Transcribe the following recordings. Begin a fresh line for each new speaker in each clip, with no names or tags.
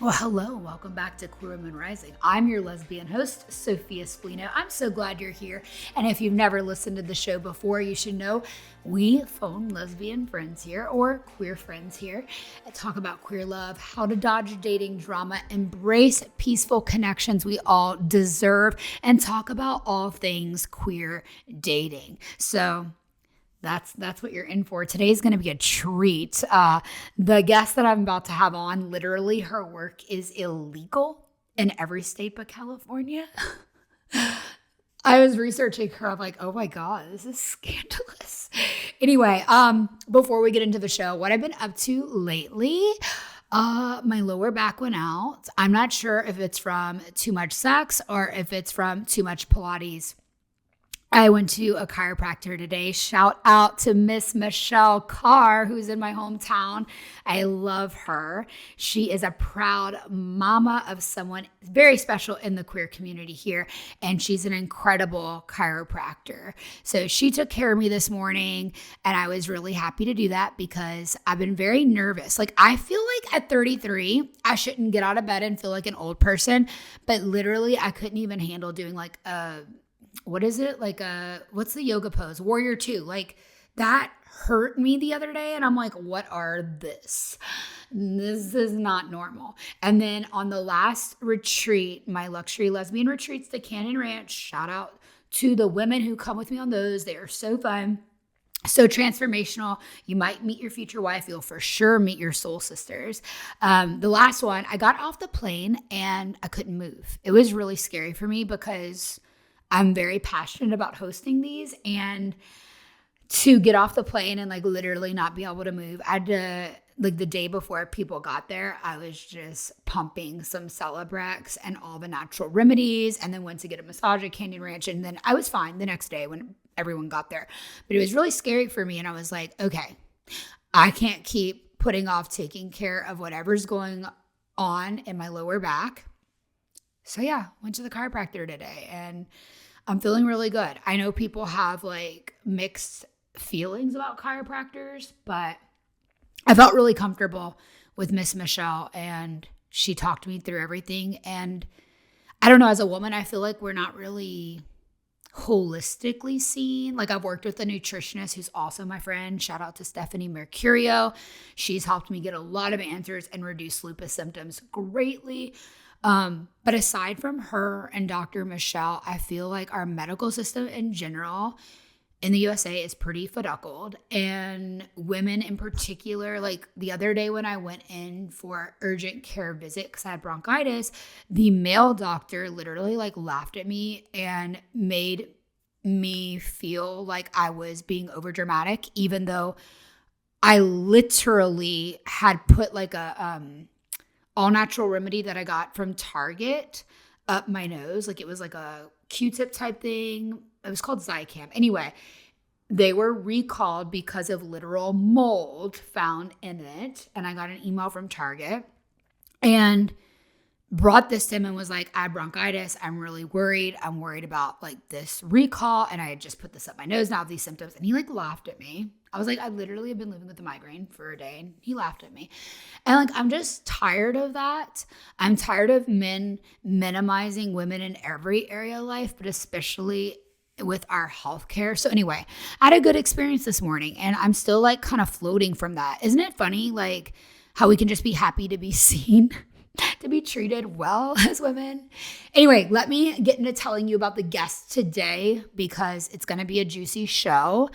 Well, hello, welcome back to Queer Women Rising. I'm your lesbian host, SophiaSpallino. I'm so glad you're here. And if you've never listened to the show before, you should know we phone lesbian friends here or queer friends here and talk about queer love, how to dodge dating drama, embrace peaceful connections we all deserve, and talk about all things queer dating. So that's what you're in for. Today's going to be a treat. The guest that I'm about to have on, literally her work is illegal in every state but California. I was researching her. I'm like, oh my God, this is scandalous. Anyway, before we get into the show, what I've been up to lately, my lower back went out. I'm not sure if it's from too much sex or if it's from too much Pilates. I went to a chiropractor today. Shout out to Miss Michelle Carr, who's in my hometown. I love her. She is a proud mama of someone very special in the queer community here, and she's an incredible chiropractor. So she took care of me this morning, and I was really happy to do that because I've been very nervous. Like, I feel like at 33, I shouldn't get out of bed and feel like an old person, but literally I couldn't even handle doing like what's the yoga pose? Warrior 2. Like, that hurt me the other day. And I'm like, what are this? This is not normal. And then on the last retreat, my luxury lesbian retreats to Canyon Ranch, shout out to the women who come with me on those. They are so fun. So transformational. You might meet your future wife. You'll for sure meet your soul sisters. The last one, I got off the plane and I couldn't move. It was really scary for me because I'm very passionate about hosting these, and to get off the plane and like literally not be able to move, I had to, like the day before people got there, I was just pumping some Celebrex and all the natural remedies, and then went to get a massage at Canyon Ranch, and then I was fine the next day when everyone got there. But it was really scary for me, and I was like, okay, I can't keep putting off taking care of whatever's going on in my lower back. So yeah, went to the chiropractor today and I'm feeling really good. I know people have like mixed feelings about chiropractors, but I felt really comfortable with Miss Michelle and she talked me through everything. And I don't know, as a woman, I feel like we're not really holistically seen. Like, I've worked with a nutritionist who's also my friend. Shout out to Stephanie Mercurio. She's helped me get a lot of answers and reduce lupus symptoms greatly. But aside from her and Dr. Michelle, I feel like our medical system in general in the USA is pretty fuddled, and women in particular. Like the other day when I went in for urgent care visit because I had bronchitis, the male doctor literally like laughed at me and made me feel like I was being overdramatic, even though I literally had put like a, all natural remedy that I got from Target up my nose. Like, it was like a Q-tip type thing. It was called Zicam. Anyway, they were recalled because of literal mold found in it. And I got an email from Target and brought this to him and was like, I have bronchitis. I'm really worried. I'm worried about like this recall. And I had just put this up my nose now, these symptoms. And he like laughed at me. I was like, I literally have been living with a migraine for a day, and he laughed at me. And like, I'm just tired of that. I'm tired of men minimizing women in every area of life, but especially with our healthcare. So anyway, I had a good experience this morning, and I'm still like kind of floating from that. Isn't it funny, like how we can just be happy to be seen, to be treated well as women? Anyway, let me get into telling you about the guest today because it's going to be a juicy show.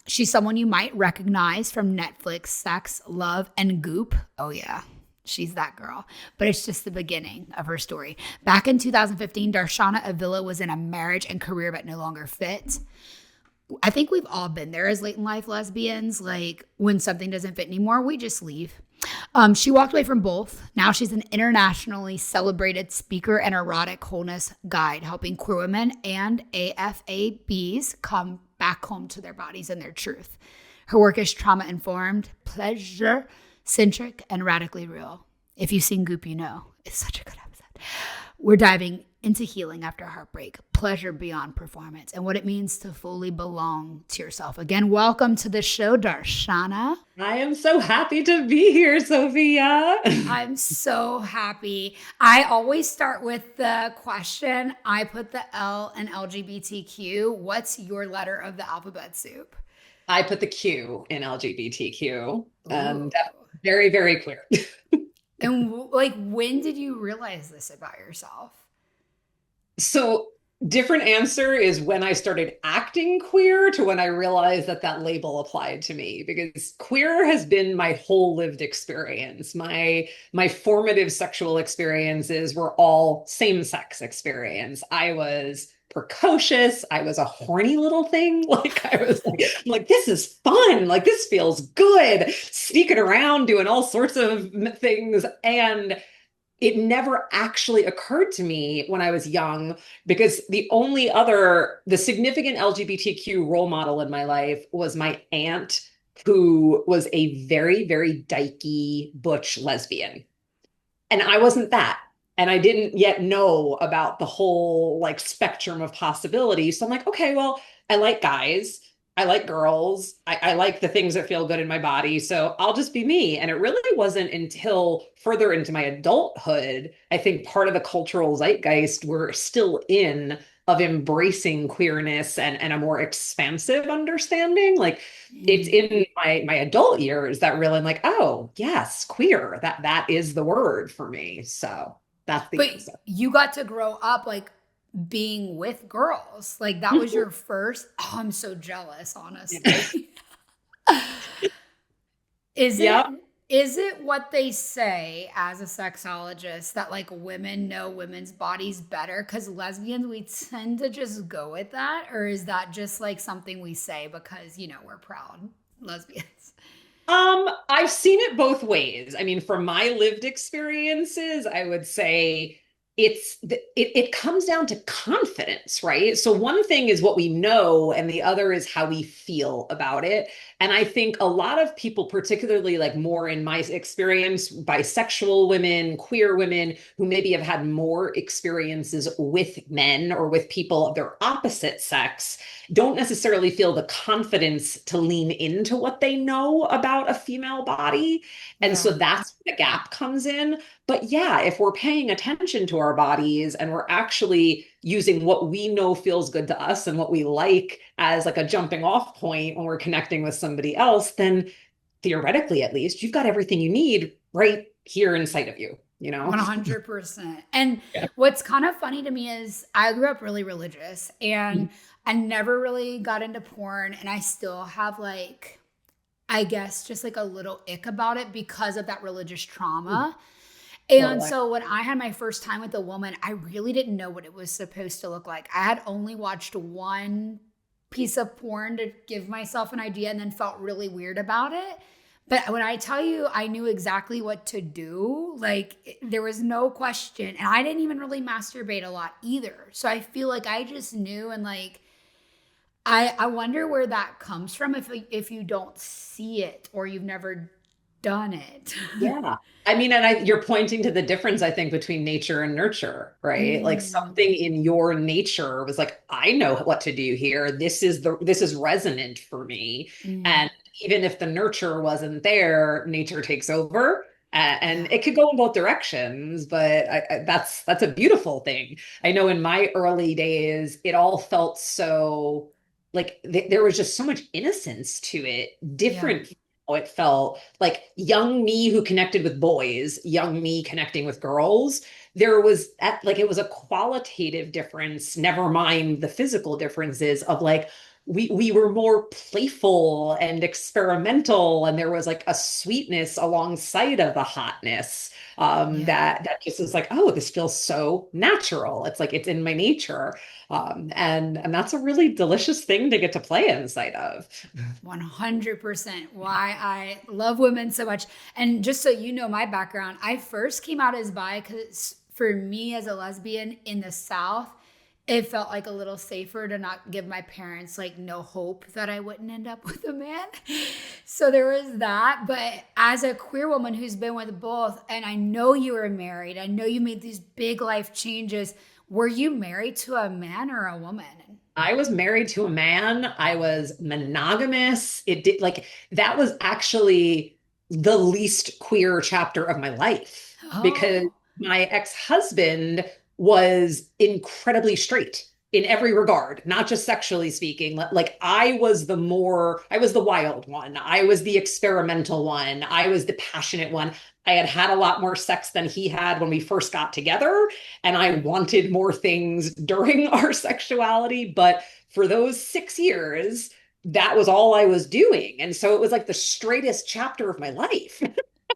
She's someone you might recognize from Netflix, Sex, Love, and Goop. Oh yeah, she's that girl. But it's just the beginning of her story. Back in 2015, Darshana Avila was in a marriage and career but no longer fit. I think we've all been there as late in life lesbians. Like, when something doesn't fit anymore, we just leave. She walked away from both. Now she's an internationally celebrated speaker and erotic wholeness guide, helping queer women and AFABs come back home to their bodies and their truth. Her work is trauma-informed, pleasure-centric, and radically real. If you've seen Goop, you know. It's such a good episode. We're diving into healing after heartbreak, pleasure beyond performance and what it means to fully belong to yourself. Again, welcome to the show, Darshana.
I am so happy to be here, Sophia.
I'm so happy. I always start with the question. I put the L in LGBTQ. What's your letter of the alphabet soup?
I put the Q in LGBTQ,
Ooh.
and very, very queer.
And like, when did you realize this about yourself?
So, different answer is when I started acting queer to when I realized that that label applied to me, because queer has been my whole lived experience. My formative sexual experiences were all same-sex experience. I was precocious. I was a horny little thing. Like, this is fun. Like, this feels good. Sneaking around, doing all sorts of things. And it never actually occurred to me when I was young, because the significant LGBTQ role model in my life was my aunt, who was a very, very dykey butch lesbian. And I wasn't that. And I didn't yet know about the whole like spectrum of possibilities. So I'm like, okay, well, I like guys. I like girls. I like the things that feel good in my body. So I'll just be me. And it really wasn't until further into my adulthood, I think part of the cultural zeitgeist we're still in of embracing queerness and a more expansive understanding. Like it's in my adult years that really I'm like, oh yes, queer. That is the word for me. So that's the
But
answer.
you got to grow up like being with girls. Like that was your first. Oh, I'm so jealous, honestly. Is it
Yeah.
is it what they say as a sexologist that like women know women's bodies better? Because lesbians, we tend to just go with that, or is that just like something we say because we're proud lesbians?
I've seen it both ways. I mean, from my lived experiences, I would say it comes down to confidence, right? So one thing is what we know, and the other is how we feel about it. And I think a lot of people, particularly like more in my experience, bisexual women, queer women who maybe have had more experiences with men or with people of their opposite sex, don't necessarily feel the confidence to lean into what they know about a female body. And so
Yeah.
that's where the gap comes in. But yeah, if we're paying attention to our bodies and we're actually using what we know feels good to us and what we like as like a jumping off point when we're connecting with somebody else, then theoretically, at least, you've got everything you need right here inside of you, you know?
100%. And
Yeah.
what's kind of funny to me is I grew up really religious and
Mhm.
I never really got into porn. And I still have like, I guess, just like a little ick about it because of that religious trauma. And
Totally.
so when I had my first time with a woman, I really didn't know what it was supposed to look like. I had only watched one piece of porn to give myself an idea and then felt really weird about it. But when I tell you I knew exactly what to do, like there was no question. And I didn't even really masturbate a lot either. So I feel like I just knew and like I wonder where that comes from if you don't see it or you've never done it.
Yeah. I mean, you're pointing to the difference, I think, between nature and nurture, right? Like
Mm,
something in your nature was like, I know what to do here. This is resonant for me.
mm,
And even if the nurture wasn't there, nature takes over. And
yeah.
it could go in both directions, but that's a beautiful thing. I know in my early days, it all felt so like there was just so much innocence to it,
Yeah.
different how it felt like young me who connected with boys, young me connecting with girls. There was like it was a qualitative difference, never mind the physical differences of like we were more playful and experimental, and there was like a sweetness alongside of the hotness
Yeah.
that just is like, oh, this feels so natural. It's like it's in my nature. And that's a really delicious thing to get to play inside of.
100% why I love women so much. And just so you know my background, I first came out as bi because for me as a lesbian in the South, it felt like a little safer to not give my parents like no hope that I wouldn't end up with a man. So there was that. But as a queer woman who's been with both, and I know you were married, I know you made these big life changes. Were you married to a man or a woman?
I was married to a man. I was monogamous. It did like that was actually the least queer chapter of my life because
Oh,
my ex-husband was incredibly straight in every regard, not just sexually speaking. Like I was the wild one. I was the experimental one. I was the passionate one. I had had a lot more sex than he had when we first got together and I wanted more things during our sexuality. But for those 6 years, that was all I was doing. And so it was like the straightest chapter of my life.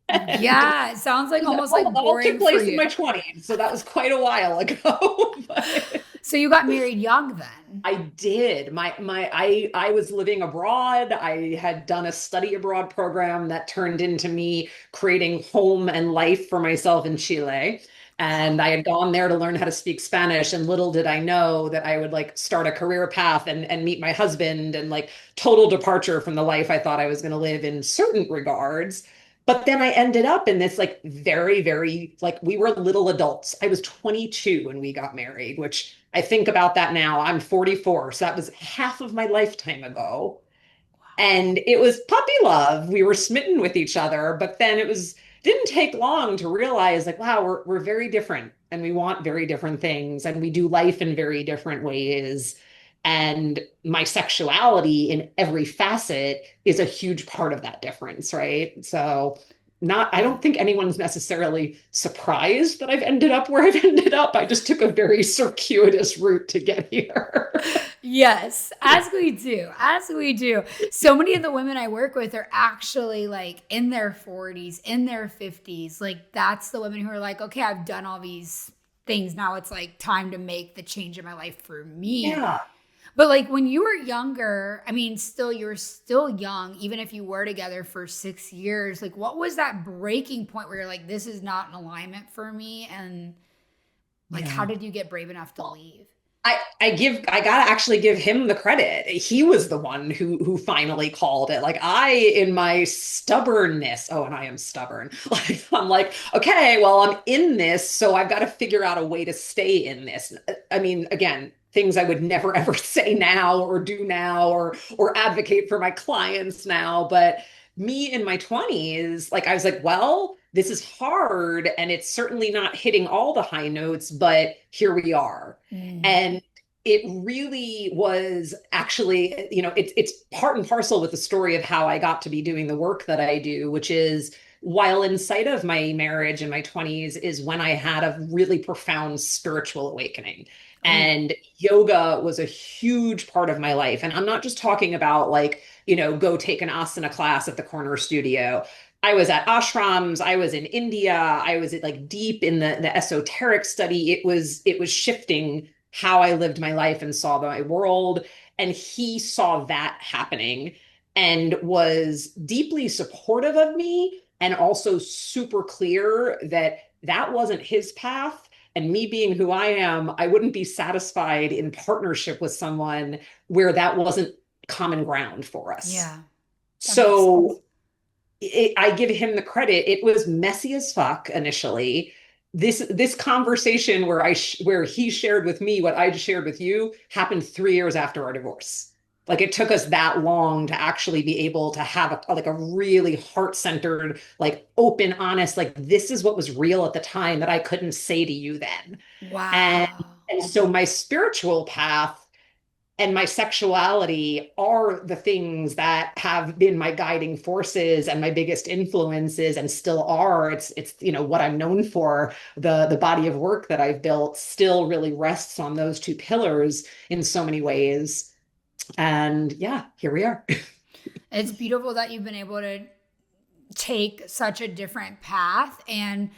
And
yeah. It sounds like almost
all,
like
all took
boring for
place in
you.
my 20s. So that was quite a while ago. But
So you got married young then?
I did. I was living abroad. I had done a study abroad program that turned into me creating home and life for myself in Chile. And I had gone there to learn how to speak Spanish. And little did I know that I would like start a career path and meet my husband and like total departure from the life I thought I was going to live in certain regards. But then I ended up in this like very, very like we were little adults. I was 22 when we got married, which I think about that now. I'm 44, so that was half of my lifetime ago. And it was puppy love. We were smitten with each other, but then it was didn't take long to realize like, wow, we're very different and we want very different things and we do life in very different ways. And my sexuality in every facet is a huge part of that difference, right? So not I
Yeah.
don't think anyone's necessarily surprised that I've ended up where I've ended up. I just took a very circuitous route to get here.
Yes, as we do, as we do. So many of the women I work with are actually like in their 40s, in their 50s. Like that's the women who are like, okay, I've done all these things. Now it's like time to make the change in my life for me.
Yeah.
But like when you were younger, I mean, still, you were still young, even if you were together for 6 years. Like, what was that breaking point where you're like, this is not in alignment for me? And like, how
Yeah.
did you get brave enough to leave?
I gotta actually give him the credit. He was the one who finally called it. Like I in my stubbornness, oh, and I am stubborn. Like I'm like, okay, well, I'm in this, so I've got to figure out a way to stay in this. I mean, again, things I would never ever say now or do now or advocate for my clients now, but me in my 20s, like I was like, well, this is hard and it's certainly not hitting all the high notes, but here we are.
Mm.
And it really was actually, it's part and parcel with the story of how I got to be doing the work that I do, which is while inside of my marriage in my 20s is when I had a really profound spiritual awakening.
Oh,
And yoga was a huge part of my life. And I'm not just talking about like, go take an asana class at the corner studio. I was at ashrams, I was in India, I was like deep in the esoteric study. It was shifting how I lived my life and saw my world. And he saw that happening and was deeply supportive of me and also super clear that that wasn't his path. And me being who I am, I wouldn't be satisfied in partnership with someone where that wasn't common ground for us.
yeah, that makes sense.
So I give him the credit. It was messy as fuck initially. This conversation where he shared with me what I just shared with you happened 3 years after our divorce. Like it took us that long to actually be able to have like a really heart-centered, like open, honest, like this is what was real at the time that I couldn't say to you then. And
Wow.
and so my spiritual path and my sexuality are the things that have been my guiding forces and my biggest influences and still are. It's what I'm known for. The body of work that I've built still really rests on those two pillars in so many ways. And yeah, here we are.
It's beautiful that you've been able to take such a different path. And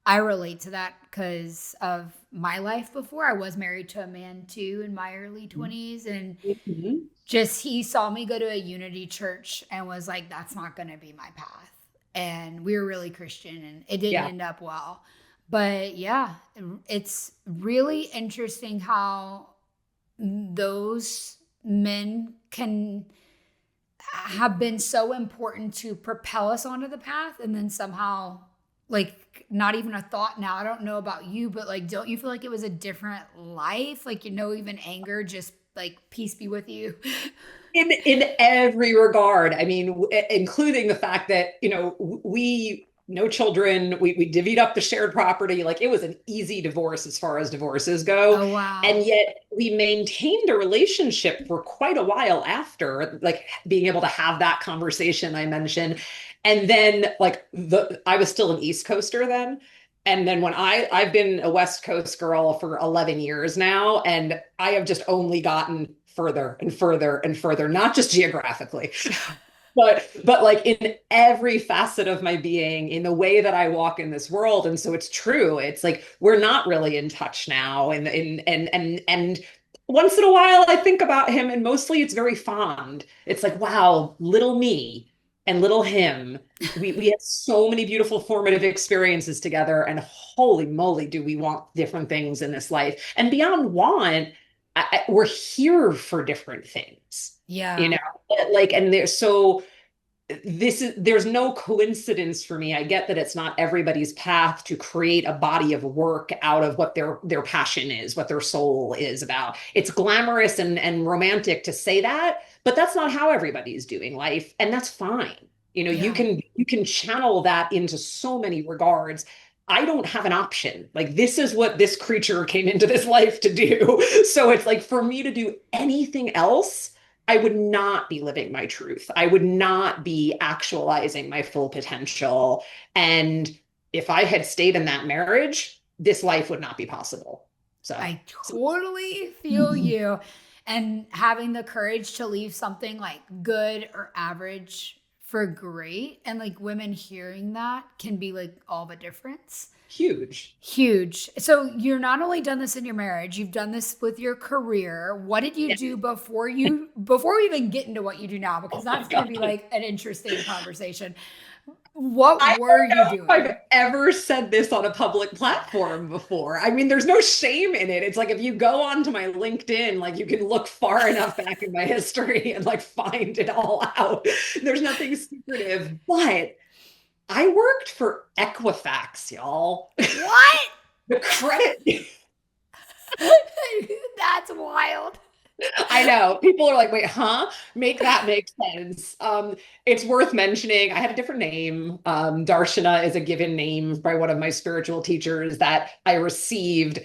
I relate to that because of my life before. I was married to a man too in my early 20s. And
Mhm.
just he saw me go to a unity church and was like, that's not going to be my path. And we were really Christian and it didn't
Yeah.
end up well. But yeah, it's really interesting how those men can have been so important to propel us onto the path and then somehow like not even a thought now. I don't know about you, but like, don't you feel like it was a different life? Like, even anger, just like peace be with you.
In every regard. I mean, including the fact that, we no children, we divvied up the shared property. Like it was an easy divorce as far as divorces go.
Oh, wow.
And yet we maintained a relationship for quite a while after, like being able to have that conversation I mentioned. And then like I was still an East Coaster then. And then when I've been a West Coast girl for 11 years now, and I have just only gotten further and further and further, not just geographically, but like in every facet of my being, in the way that I walk in this world. And so it's true. It's like we're not really in touch now. And once in a while I think about him, and mostly it's very fond. It's like, wow, little me and little him. We had so many beautiful formative experiences together, and holy moly, do we want different things in this life. And beyond want, we're here for different things, you
Yeah.
know, like, and there's no coincidence for me. I get that it's not everybody's path to create a body of work out of what their passion is, what their soul is about. It's glamorous and romantic to say that, but that's not how everybody's doing life, and that's fine. You
Yeah.
can channel that into so many regards. I don't have an option. Like this is what this creature came into this life to do. So it's like for me to do anything else, I would not be living my truth. I would not be actualizing my full potential. And if I had stayed in that marriage, this life would not be possible.
I
So
totally feel you. And having the courage to leave something like good or average for great, and like women hearing that can be like all the difference.
huge.
Huge. So you're not only done this in your marriage, you've done this with your career. What did you
Yeah.
do before we even get into what you do now? Because
Oh my
that's going to be
God.
like an interesting conversation.
I
What were
don't
you
know if I've
doing?
ever said this on a public platform before. I mean, there's no shame in it. It's like if you go onto my LinkedIn, like you can look far enough back in my history and like find it all out. There's nothing secretive, but I worked for Equifax, y'all.
What?
The credit.
That's wild.
I know. People are like, wait, huh? Make that make sense. It's worth mentioning. I had a different name. Darshana is a given name by one of my spiritual teachers that I received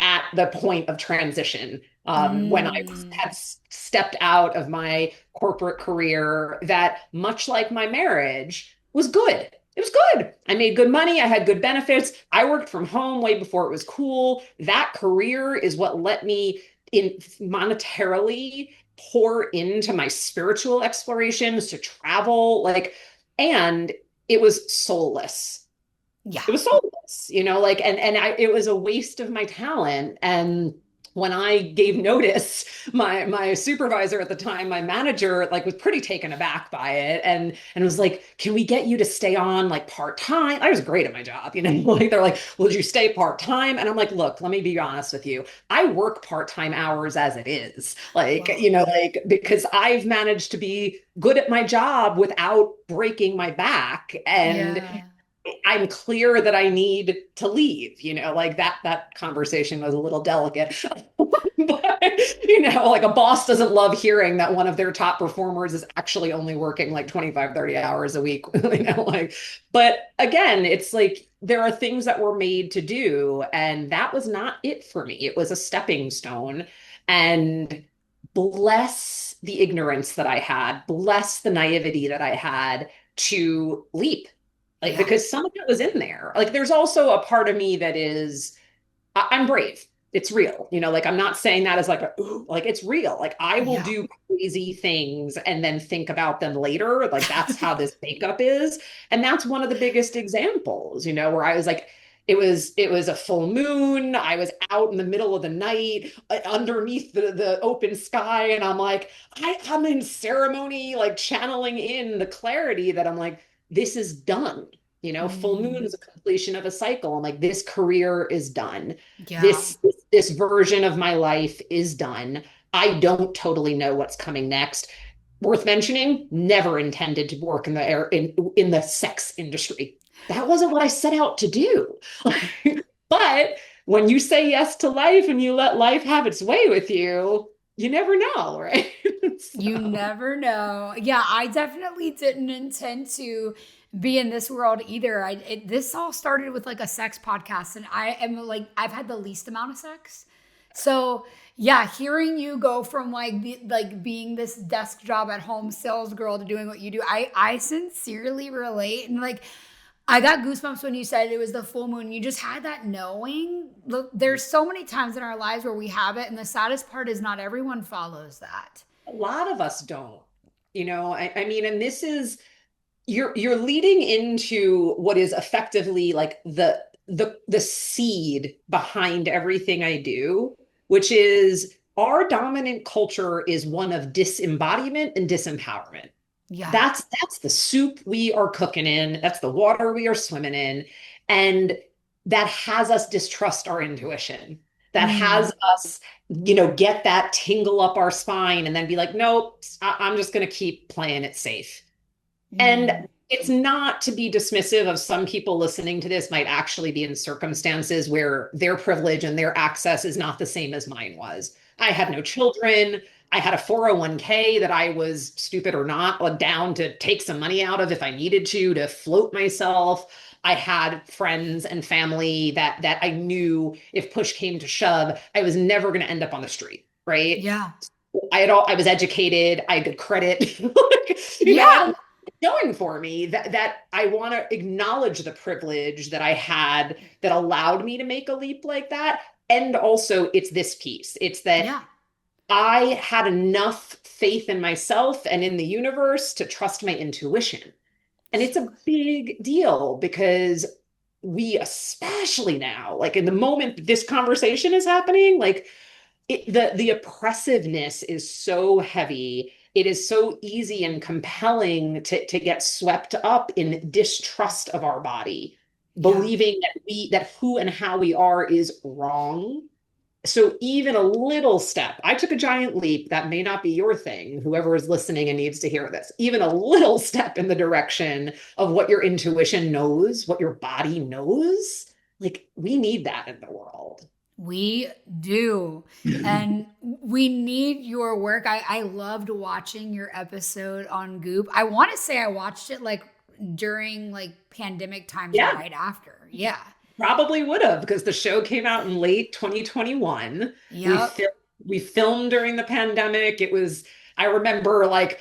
at the point of transition. When I
Mm,
had stepped out of my corporate career, that much like my marriage was good. It was good. I made good money. I had good benefits. I worked from home way before it was cool. That career is what let me in monetarily pour into my spiritual explorations, to travel, like, and it was soulless.
yeah.
It was soulless, like, and it was a waste of my talent. And when I gave notice, my supervisor at the time, my manager, like was pretty taken aback by it, and was like, "Can we get you to stay on like part-time?" I was great at my job, like they're like, "Would you stay part-time?" And I'm like, "Look, let me be honest with you. I work part-time hours as it is, like,
Wow.
like because I've managed to be good at my job without breaking my back, and
Yeah.
I'm clear that I need to leave, like that conversation was a little delicate. But, like a boss doesn't love hearing that one of their top performers is actually only working like 25, 30 hours a week, like, but again, it's like there are things that we're made to do, and that was not it for me. It was a stepping stone. And bless the ignorance that I had, bless the naivety that I had to leap, like,
Yeah.
because some of it was in there. Like there's also a part of me that is I'm brave. It's real. Like I'm not saying that as like ooh, like it's real. Like I will
Yeah.
do crazy things and then think about them later. Like that's how this makeup is. And that's one of the biggest examples, where I was like, it was a full moon. I was out in the middle of the night underneath the open sky. And I'm like, I'm in ceremony, like channeling in the clarity that I'm like, this is done. Full moon
Mm,
is a completion of a cycle. I'm like, this career is done.
yeah.
This version of my life is done. I don't totally know what's coming next. Worth mentioning, never intended to work in the sex industry. that wasn't what I set out to do. But when you say yes to life and you let life have its way with you never know, right?
You
So,
never know. Yeah, I definitely didn't intend to be in this world either. This all started with like a sex podcast, and I am like I've had the least amount of sex. So yeah, hearing you go from like being this desk job at home sales girl to doing what you do, I sincerely relate. And like I got goosebumps when you said it was the full moon. You just had that knowing. Look, there's so many times in our lives where we have it, and the saddest part is not everyone follows that.
a lot of us don't, I mean, and this is you're leading into what is effectively like the seed behind everything I do, which is our dominant culture is one of disembodiment and disempowerment.
Yeah.
That's the soup we are cooking in, that's the water we are swimming in, and that has us distrust our intuition. That
Mm,
has us, get that tingle up our spine and then be like, nope, I'm just going to keep playing it safe.
mm,
And it's not to be dismissive of some people listening to this might actually be in circumstances where their privilege and their access is not the same as mine was. I had no children. I had a 401k that I was stupid or not down to take some money out of if I needed to float myself. I had friends and family that I knew if push came to shove, I was never going to end up on the street, right?
yeah.
I was educated, I had good credit. I had
Yeah.
a lot going for me that I want to acknowledge the privilege that I had that allowed me to make a leap like that. And also it's this piece. It's that
Yeah.
I had enough faith in myself and in the universe to trust my intuition. And it's a big deal because we, especially now, like in the moment this conversation is happening, like the oppressiveness is so heavy. It is so easy and compelling to get swept up in distrust of our body,
Yeah.
believing that who and how we are is wrong. So even a little step, I took a giant leap. That may not be your thing, whoever is listening and needs to hear this. Even a little step in the direction of what your intuition knows, what your body knows, like we need that in the world.
We do. And we need your work. I loved watching your episode on Goop. I want to say I watched it like during like pandemic times or
Yeah.
right after. Yeah.
Probably would have because the show came out in late 2021. We
Yep.
fil- we filmed during the pandemic. I remember like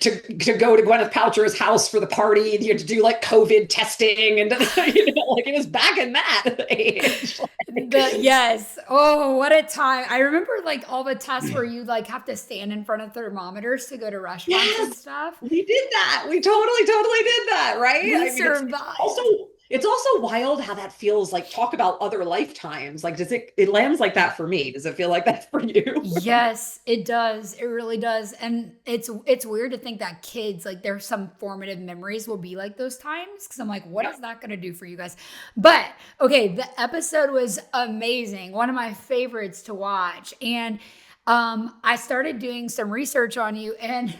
to go to Gwyneth Paltrow's house for the party. You had to do like COVID testing and like it was back in that age.
The yes. Oh, what a time. I remember like all the tests where you like have to stand in front of thermometers to go to restaurants and
Yes,
stuff.
we did that. We totally did that, right?
We
I mean, also
survived.
it's also wild how that feels like talk about other lifetimes. Like, does it lands like that for me? Does it feel like that for you?
Yes, it does. It really does. And it's weird to think that kids like there's some formative memories will be like those times cuz I'm like what
Yeah.
is that going to do for you guys? But okay, the episode was amazing. One of my favorites to watch. And I started doing some research on you and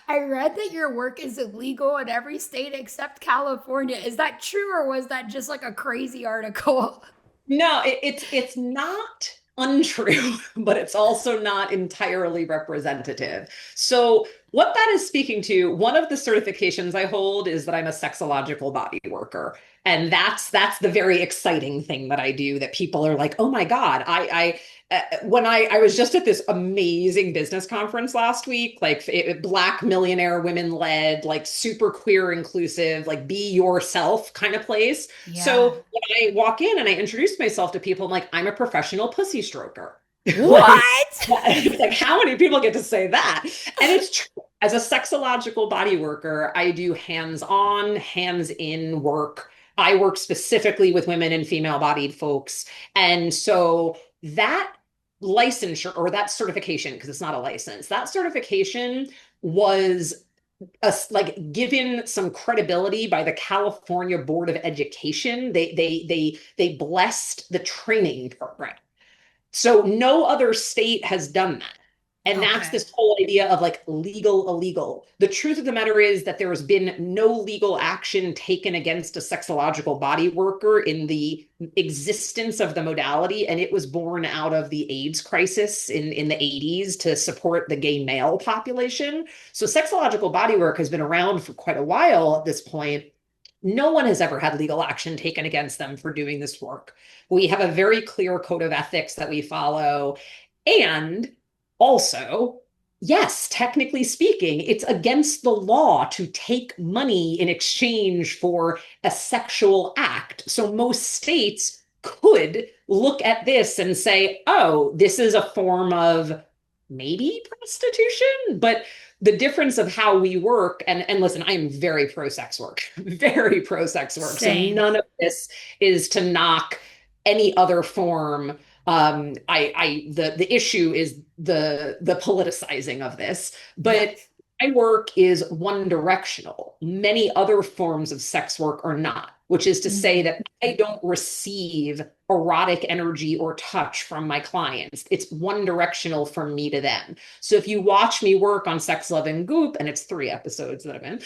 I read that your work is illegal in every state except California. Is that true or was that just like a crazy article?
No, it's not untrue, but it's also not entirely representative. So what that is speaking to, one of the certifications I hold is that I'm a sexological body worker. And that's the very exciting thing that I do that people are like, oh my God, when I was just at this amazing business conference last week, like Black millionaire women led, like super queer inclusive, like be yourself kind of place.
Yeah.
So when I walk in and I introduce myself to people, I'm like, I'm a professional pussy stroker. Like,
What?
like how many people get to say that? And it's true. As a sexological body worker, I do hands-on, hands-in work. I work specifically with women and female-bodied folks. And so that licensure or that certification, because it's not a license, that certification was like given some credibility by the California Board of Education. They blessed the training program. So no other state has done that. And that's
Okay.
this whole idea of like legal, illegal. The truth of the matter is that there has been no legal action taken against a sexological body worker in the existence of the modality. And it was born out of the AIDS crisis in the 80s to support the gay male population. So sexological body work has been around for quite a while at this point. No one has ever had legal action taken against them for doing this work. We have a very clear code of ethics that we follow. And also, yes, technically speaking, it's against the law to take money in exchange for a sexual act. So most states could look at this and say, oh, this is a form of maybe prostitution, but the difference of how we work, and listen, I am very pro sex work, very pro sex work. So
Same.
none of this is to knock any other form. The issue is the politicizing of this, but
Yes.
my work is one directional. Many other forms of sex work are not, which is to say
Mhm.
that I don't receive erotic energy or touch from my clients. It's one directional from me to them. So if you watch me work on Sex, Love, and Goop, and it's 3 episodes that I'm in,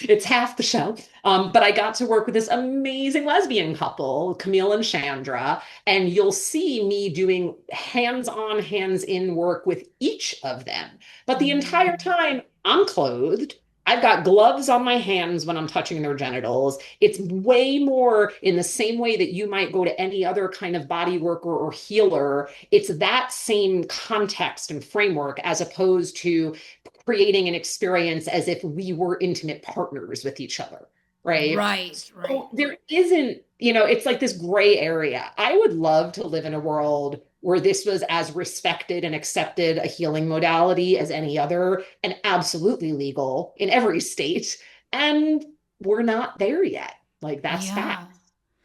it's half the show. But I got to work with this amazing lesbian couple, Camille and Chandra, and you'll see me doing hands-on, hands-in work with each of them. But the entire
Mhm.
time, I'm clothed. I've got gloves on my hands when I'm touching their genitals. It's way more in the same way that you might go to any other kind of body worker or healer. It's that same context and framework as opposed to creating an experience as if we were intimate partners with each other, right?
Right, right.
So there isn't, it's like this gray area. I would love to live in a world where this was as respected and accepted a healing modality as any other and absolutely legal in every state. And we're not there yet. Like that's fact.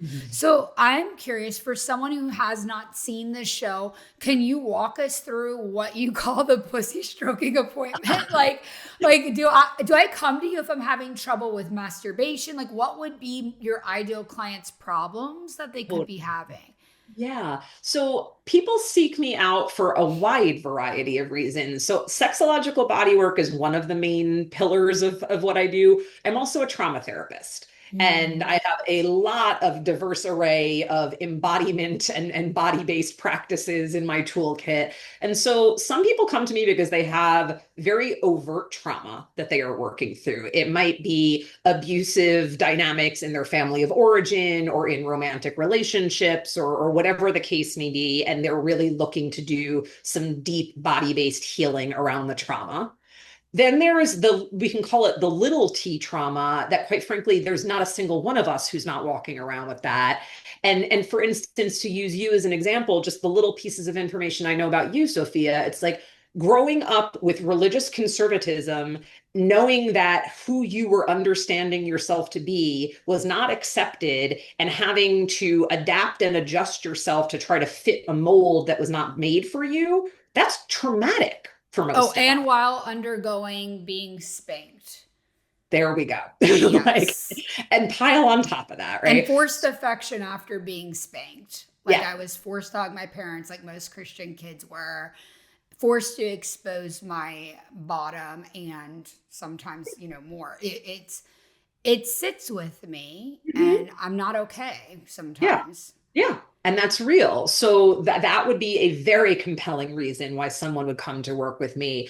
Yeah. So I'm curious for someone who has not seen this show, can you walk us through what you call the pussy stroking appointment? Like do I come to you if I'm having trouble with masturbation? Like what would be your ideal client's problems that they could be having?
Yeah. So people seek me out for a wide variety of reasons. So sexological bodywork is one of the main pillars of what I do. I'm also a trauma therapist. And
Mm.
I have a lot of diverse array of embodiment and body-based practices in my toolkit. And so some people come to me because they have very overt trauma that they are working through. It might be abusive dynamics in their family of origin or in romantic relationships or whatever the case may be. And they're really looking to do some deep body-based healing around the trauma. Then there is we can call it the little t trauma that quite frankly, there's not a single one of us who's not walking around with that. And for instance, to use you as an example, just the little pieces of information I know about you, Sophia, it's like growing up with religious conservatism, knowing that who you were understanding yourself to be was not accepted and having to adapt and adjust yourself to try to fit a mold that was not made for you, that's traumatic for
Oh,
most of us.
and while undergoing being spanked.
There we go. Like,
Yes.
and pile on top of that,
And
right?
forced affection after being spanked. Like
Yeah.
I was forced to hug my parents, like most Christian kids were, forced to expose my bottom and sometimes, more. It sits with me
Mhm.
and I'm not okay
Yeah.
sometimes.
Yeah. And that's real. So that would be a very compelling reason why someone would come to work with me.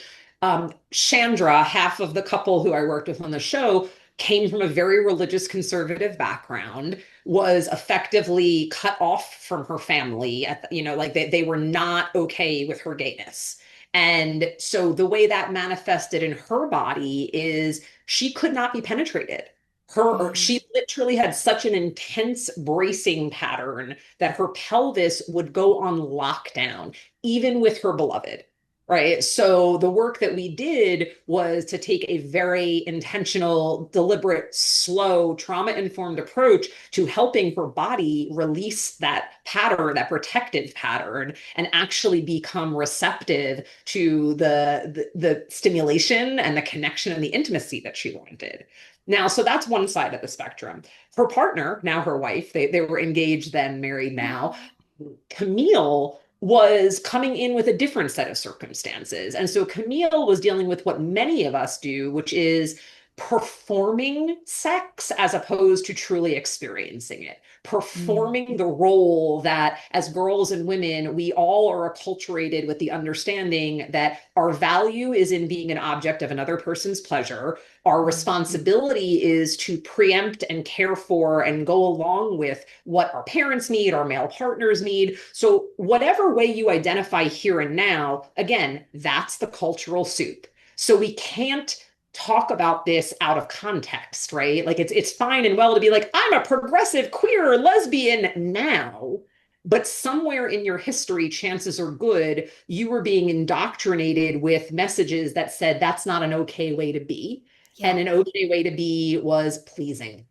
Chandra, half of the couple who I worked with on the show, came from a very religious conservative background, was effectively cut off from her family like they were not okay with her gayness. And so the way that manifested in her body is she could not be penetrated.
Mm.
She literally had such an intense bracing pattern that her pelvis would go on lockdown, even with her beloved. Right. So the work that we did was to take a very intentional, deliberate, slow, trauma-informed approach to helping her body release that pattern, that protective pattern, and actually become receptive to the stimulation and the connection and the intimacy that she wanted. Now, so that's one side of the spectrum. Her partner, now her wife, they were engaged then, married now.
Oh.
Camille was coming in with a different set of circumstances. And so Camille was dealing with what many of us do, which is performing sex as opposed to truly experiencing it,
Mm.
performing the role that as girls and women, we all are acculturated with the understanding that our value is in being an object of another person's pleasure. Our responsibility is to preempt and care for and go along with what our parents need, our male partners need. So, whatever way you identify here and now, again, that's the cultural soup. So, we can't talk about this out of context, right? Like it's fine and well to be like, I'm a progressive queer lesbian now, but somewhere in your history, chances are good you were being indoctrinated with messages that said that's not an okay way to be.
Yeah.
And an okay way to be was pleasing.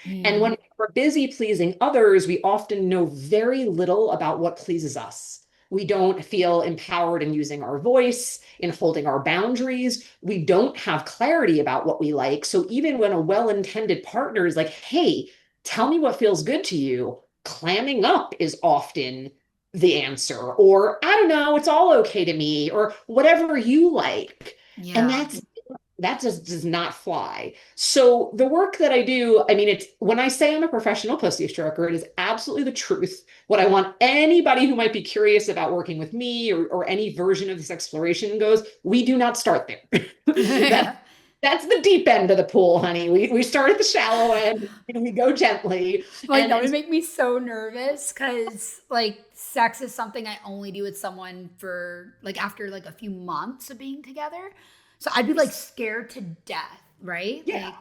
And
Mm.
when we're busy pleasing others, we often know very little about what pleases us. We don't feel empowered in using our voice, in holding our boundaries. We don't have clarity about what we like. So even when a well-intended partner is like, hey, tell me what feels good to you, clamming up is often the answer. Or I don't know, it's all okay to me, or whatever you like. And
Yeah.
that just does not fly. So the work that I do, I mean, it's when I say I'm a professional pussy stroker, it is absolutely the truth. What I want anybody who might be curious about working with me or any version of this exploration goes, we do not start there. that that's the deep end of the pool, honey. We start at the shallow end and we go gently.
Like that would make me so nervous because like sex is something I only do with someone for like after like a few months of being together. So I'd be like scared to death, right?
Yeah.
Like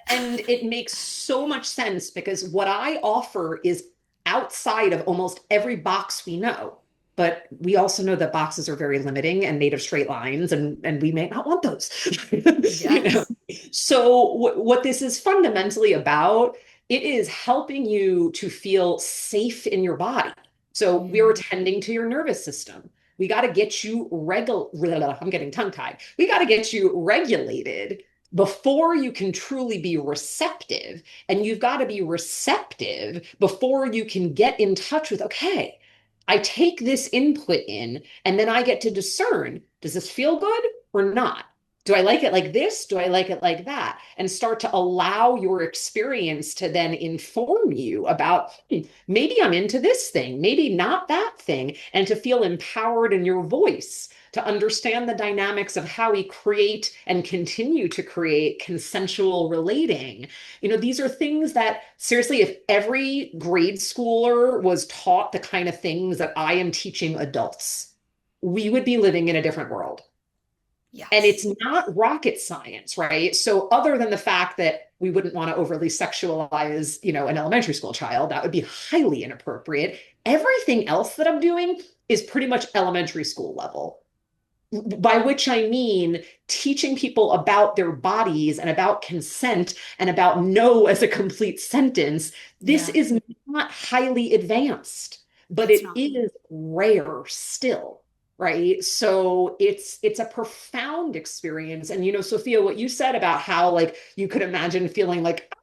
And it makes so much sense because what I offer is outside of almost every box we know. But we also know that boxes are very limiting and made of straight lines, and we may not want those. You know?
yes.
So what this is fundamentally about, it is helping you to feel safe in your body. So we are
Mm.
attending to your nervous system. We got to get you I'm getting tongue tied. We got to get you regulated before you can truly be receptive. And you've got to be receptive before you can get in touch with, okay, I take this input in and then I get to discern, does this feel good or not? Do I like it like this? Do I like it like that? And start to allow your experience to then inform you about maybe I'm into this thing, maybe not that thing, and to feel empowered in your voice, to understand the dynamics of how we create and continue to create consensual relating. These are things that, seriously, if every grade schooler was taught the kind of things that I am teaching adults, we would be living in a different world. And
Yes.
it's not rocket science, right? So other than the fact that we wouldn't want to overly sexualize, an elementary school child, that would be highly inappropriate. Everything else that I'm doing is pretty much elementary school level, by which I mean teaching people about their bodies and about consent and about no as a complete sentence. This
Yeah.
is not highly advanced, but
It's
it
not.
is rare still, right? So it's a profound experience. And Sophia, what you said about how like you could imagine feeling like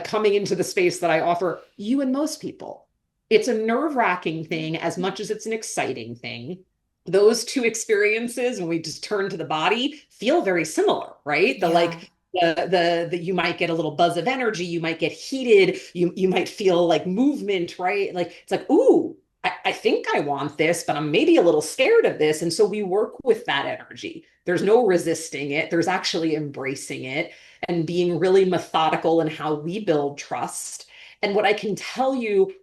coming into the space that I offer, you and most people. It's a nerve-wracking thing as much as it's an exciting thing. Those two experiences, when we just turn to the body, feel very similar, right? The
Yeah.
like the you might get a little buzz of energy, you might get heated, you might feel like movement, right? Like it's like, ooh, I think I want this, but I'm maybe a little scared of this. And so we work with that energy. There's no resisting it. There's actually embracing it and being really methodical in how we build trust. And what I can tell you,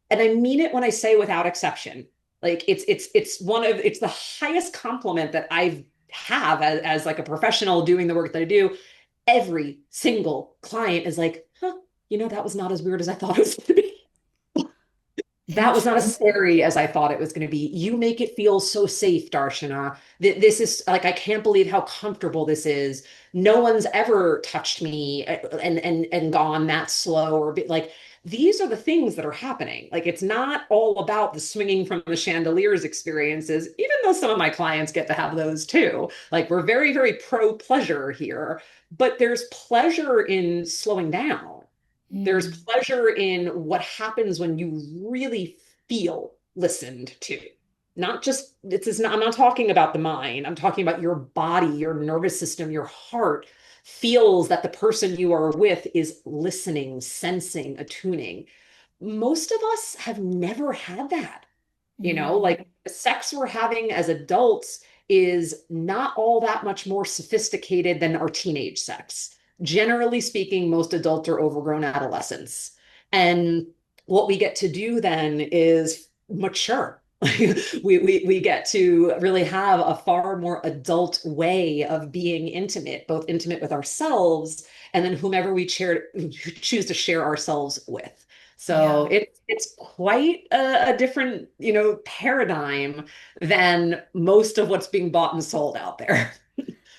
and I mean it when I say without exception, like it's the highest compliment that I've have as like a professional doing the work that I do. Every single client is like, huh, that was not as weird as I thought it was going to be. That was not as
Interesting.
scary as I thought it was going to be. You make it feel so safe, Darshana. This is like, I can't believe how comfortable this is. No one's ever touched me and gone that slow or be like, these are the things that are happening. Like, it's not all about the swinging from the chandeliers experiences, even though some of my clients get to have those too. Like, we're very, very pro pleasure here, but there's pleasure in slowing down. There's
Mm.
pleasure in what happens when you really feel listened to. not just, I'm not talking about the mind. I'm talking about your body, your nervous system, your heart feels that the person you are with is listening, sensing, attuning. Most of us have never had that.
Mm.
Like the sex we're having as adults is not all that much more sophisticated than our teenage sex. Generally speaking, most adults are overgrown adolescents. And what we get to do then is mature. We get to really have a far more adult way of being intimate, both intimate with ourselves and then whomever we choose to share ourselves with. So
Yeah.
it's quite a different, paradigm than most of what's being bought and sold out there.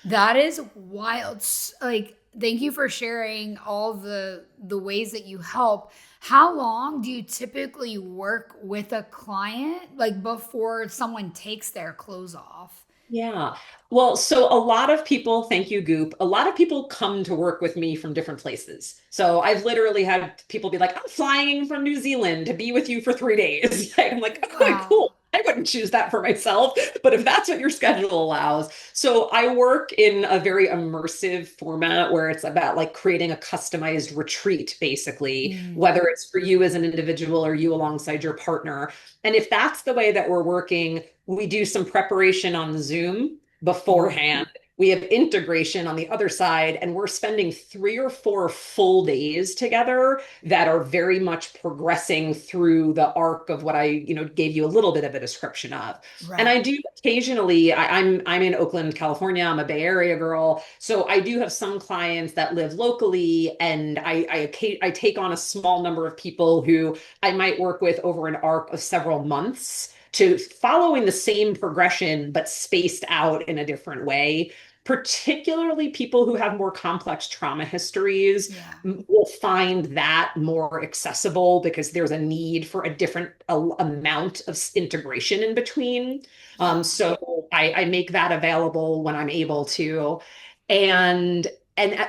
That is wild. Like, thank you for sharing all the ways that you help. How long do you typically work with a client, like before someone takes their clothes off?
Yeah. Well, so a lot of people, thank you, Goop. A lot of people come to work with me from different places. So I've literally had people be like, I'm flying from New Zealand to be with you for 3 days. I'm like, okay,
Wow.
cool. I wouldn't choose that for myself, but if that's what your schedule allows. So I work in a very immersive format where it's about like creating a customized retreat, basically,
Mm.
whether it's for you as an individual or you alongside your partner. And if that's the way that we're working, we do some preparation on Zoom
Ooh.
beforehand. We have integration on the other side, and we're spending 3 or 4 full days together that are very much progressing through the arc of what I, gave you a little bit of a description of. And
Right.
I do occasionally, I'm in Oakland, California. I'm a Bay Area girl, so I do have some clients that live locally, and I take on a small number of people who I might work with over an arc of several months to following the same progression but spaced out in a different way. Particularly people who have more complex trauma histories
Yeah.
will find that more accessible because there's a need for a different amount of integration in between.
Yeah.
So I make that available when I'm able to. And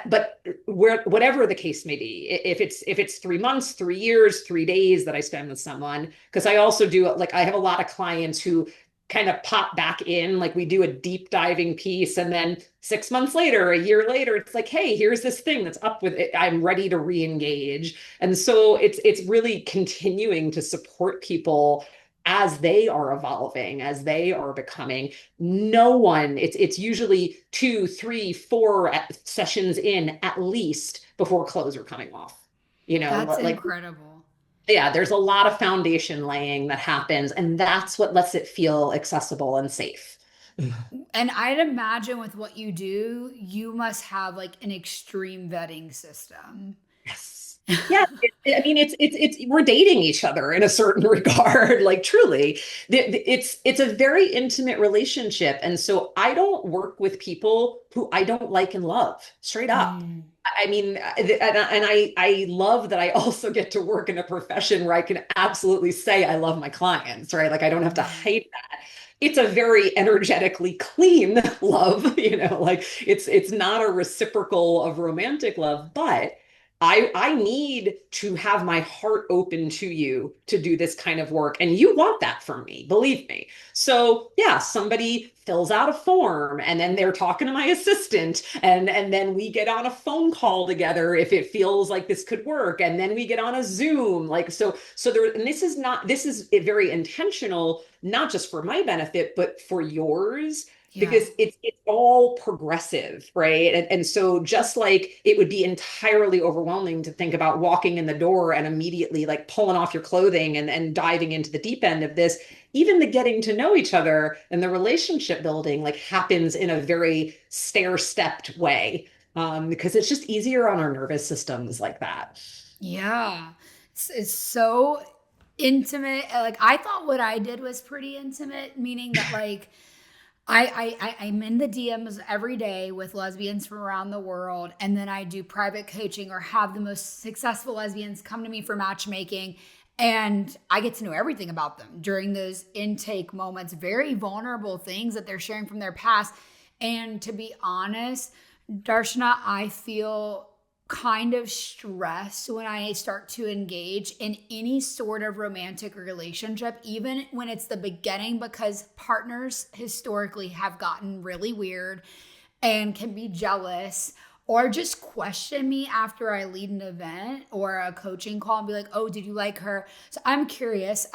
but whatever the case may be, if it's 3 months, 3 years, 3 days that I spend with someone, because I also do, like, I have a lot of clients who kind of pop back in, like we do a deep diving piece, and then 6 months later, a year later, it's like, hey, here's this thing that's up with it. I'm ready to re-engage. And so it's really continuing to support people as they are evolving, as they are becoming. No one, it's usually 2, 3, 4 sessions in at least before clothes are coming off.
That's
Like,
incredible.
yeah, there's a lot of foundation laying that happens, and that's what lets it feel accessible and safe.
And I'd imagine with what you do, you must have like an extreme vetting system.
Yes. Yeah, I mean, it's we're dating each other in a certain regard, like truly. It's a very intimate relationship, and so I don't work with people who I don't like and love, straight up.
Mm.
I mean, and I love that I also get to work in a profession where I can absolutely say I love my clients, right? Like I don't have to
Right.
hide that. It's a very energetically clean love, like it's not a reciprocal of romantic love, but I need to have my heart open to you to do this kind of work. And you want that from me, believe me. So yeah, somebody fills out a form and then they're talking to my assistant and then we get on a phone call together if it feels like this could work. And then we get on a Zoom. Like so there, and this is very intentional, not just for my benefit, but for yours
Yeah.
because it's all progressive, right? And so just like it would be entirely overwhelming to think about walking in the door and immediately like pulling off your clothing and diving into the deep end of this, even the getting to know each other and the relationship building like happens in a very stair-stepped way. Because it's just easier on our nervous systems like that.
Yeah. It's so intimate. Like I thought what I did was pretty intimate, meaning that like I'm in the DMs every day with lesbians from around the world, and then I do private coaching or have the most successful lesbians come to me for matchmaking, and I get to know everything about them during those intake moments, very vulnerable things that they're sharing from their past. And to be honest, Darshana, I feel kind of stressed when I start to engage in any sort of romantic relationship, even when it's the beginning, because partners historically have gotten really weird and can be jealous or just question me after I lead an event or a coaching call and be like, oh, did you like her? So I'm curious.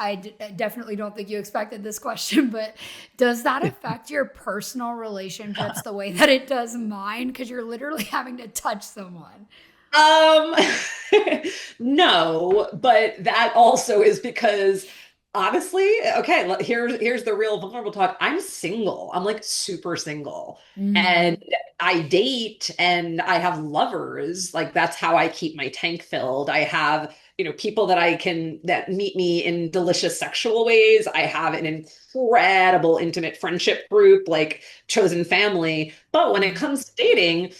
Definitely don't think you expected this question, but does that affect your personal relationships the way that it does mine? Because you're literally having to touch someone.
Um, no, but that also is because honestly, okay, here's the real vulnerable talk. I'm single. I'm like super single. And
Mm,
I date and I have lovers. Like that's how I keep my tank filled. I have, people that meet me in delicious sexual ways. I have an incredible intimate friendship group, like chosen family. But when it
mm,
comes to dating,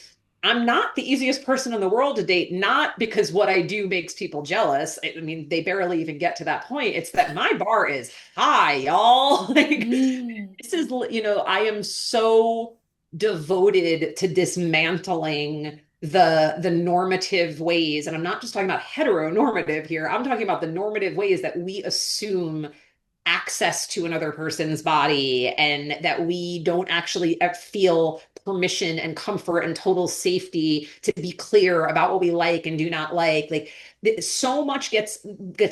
I'm not the easiest person in the world to date, not because what I do makes people jealous. I mean, they barely even get to that point. It's that my bar is high, y'all. Like,
mm,
this is, I am so devoted to dismantling the normative ways. And I'm not just talking about heteronormative here. I'm talking about the normative ways that we assume access to another person's body and that we don't actually feel permission and comfort and total safety to be clear about what we like and do not like so much gets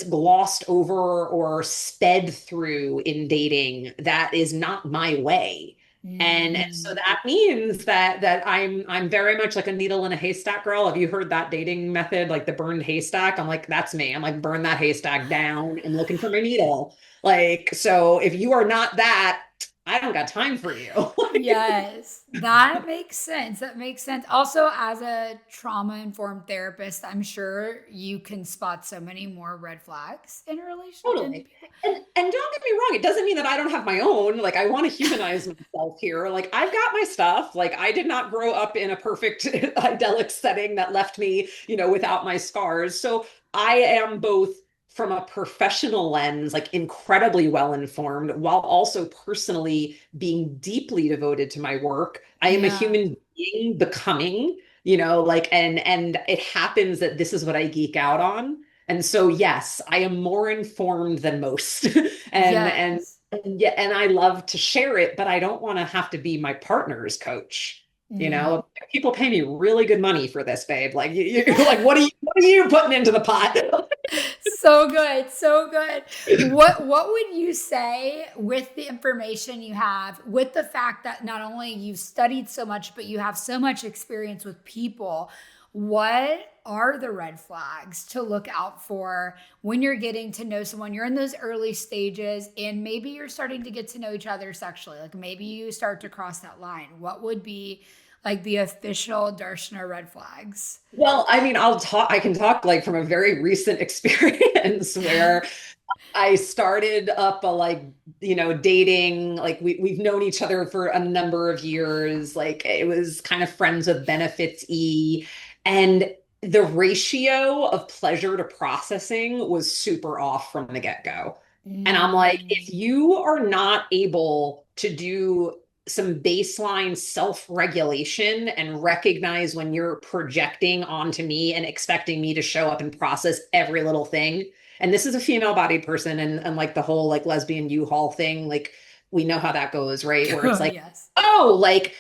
glossed over or sped through in dating that is not my way. And so
mm.
that means that I'm very much like a needle in a haystack girl. Have you heard that dating method, like the burned haystack? I'm like, that's me. I'm like, burn that haystack down. I'm looking for my needle. Like, so if you are not that, I don't got time for you.
Yes, that makes sense. That makes sense. Also, as a trauma informed therapist, I'm sure you can spot so many more red flags in a relation in
Totally.
people.
And don't get me wrong, it doesn't mean that I don't have my own. Like I want to humanize myself here. Like I've got my stuff. Like I did not grow up in a perfect idyllic setting that left me, without my scars. So I am both from a professional lens, like incredibly well informed, while also personally being deeply devoted to my work. I am a
Yeah.
human being becoming, like and it happens that this is what I geek out on. And so, yes, I am more informed than most. and and
Yes.
and yeah, and I love to share it, but I don't want to have to be my partner's coach.
Mm.
People pay me really good money for this, babe. Like like what are you putting into the pot?
So good, so good. What would you say with the information you have, with the fact that not only you've studied so much, but you have so much experience with people? What are the red flags to look out for when you're getting to know someone? You're in those early stages and maybe you're starting to get to know each other sexually. Like maybe you start to cross that line. What would be like the official Darshana red flags?
Well, I mean, I can talk like from a very recent experience where I started up a dating, like we've known each other for a number of years. Like it was kind of friends with benefits and the ratio of pleasure to processing was super off from the get-go. And I'm like,
Mm,
if you are not able to do some baseline self-regulation and recognize when you're projecting onto me and expecting me to show up and process every little thing, and this is a female bodied person and like the whole like lesbian U-Haul thing, like we know how that goes, right? Where it's like,
yes.
oh, like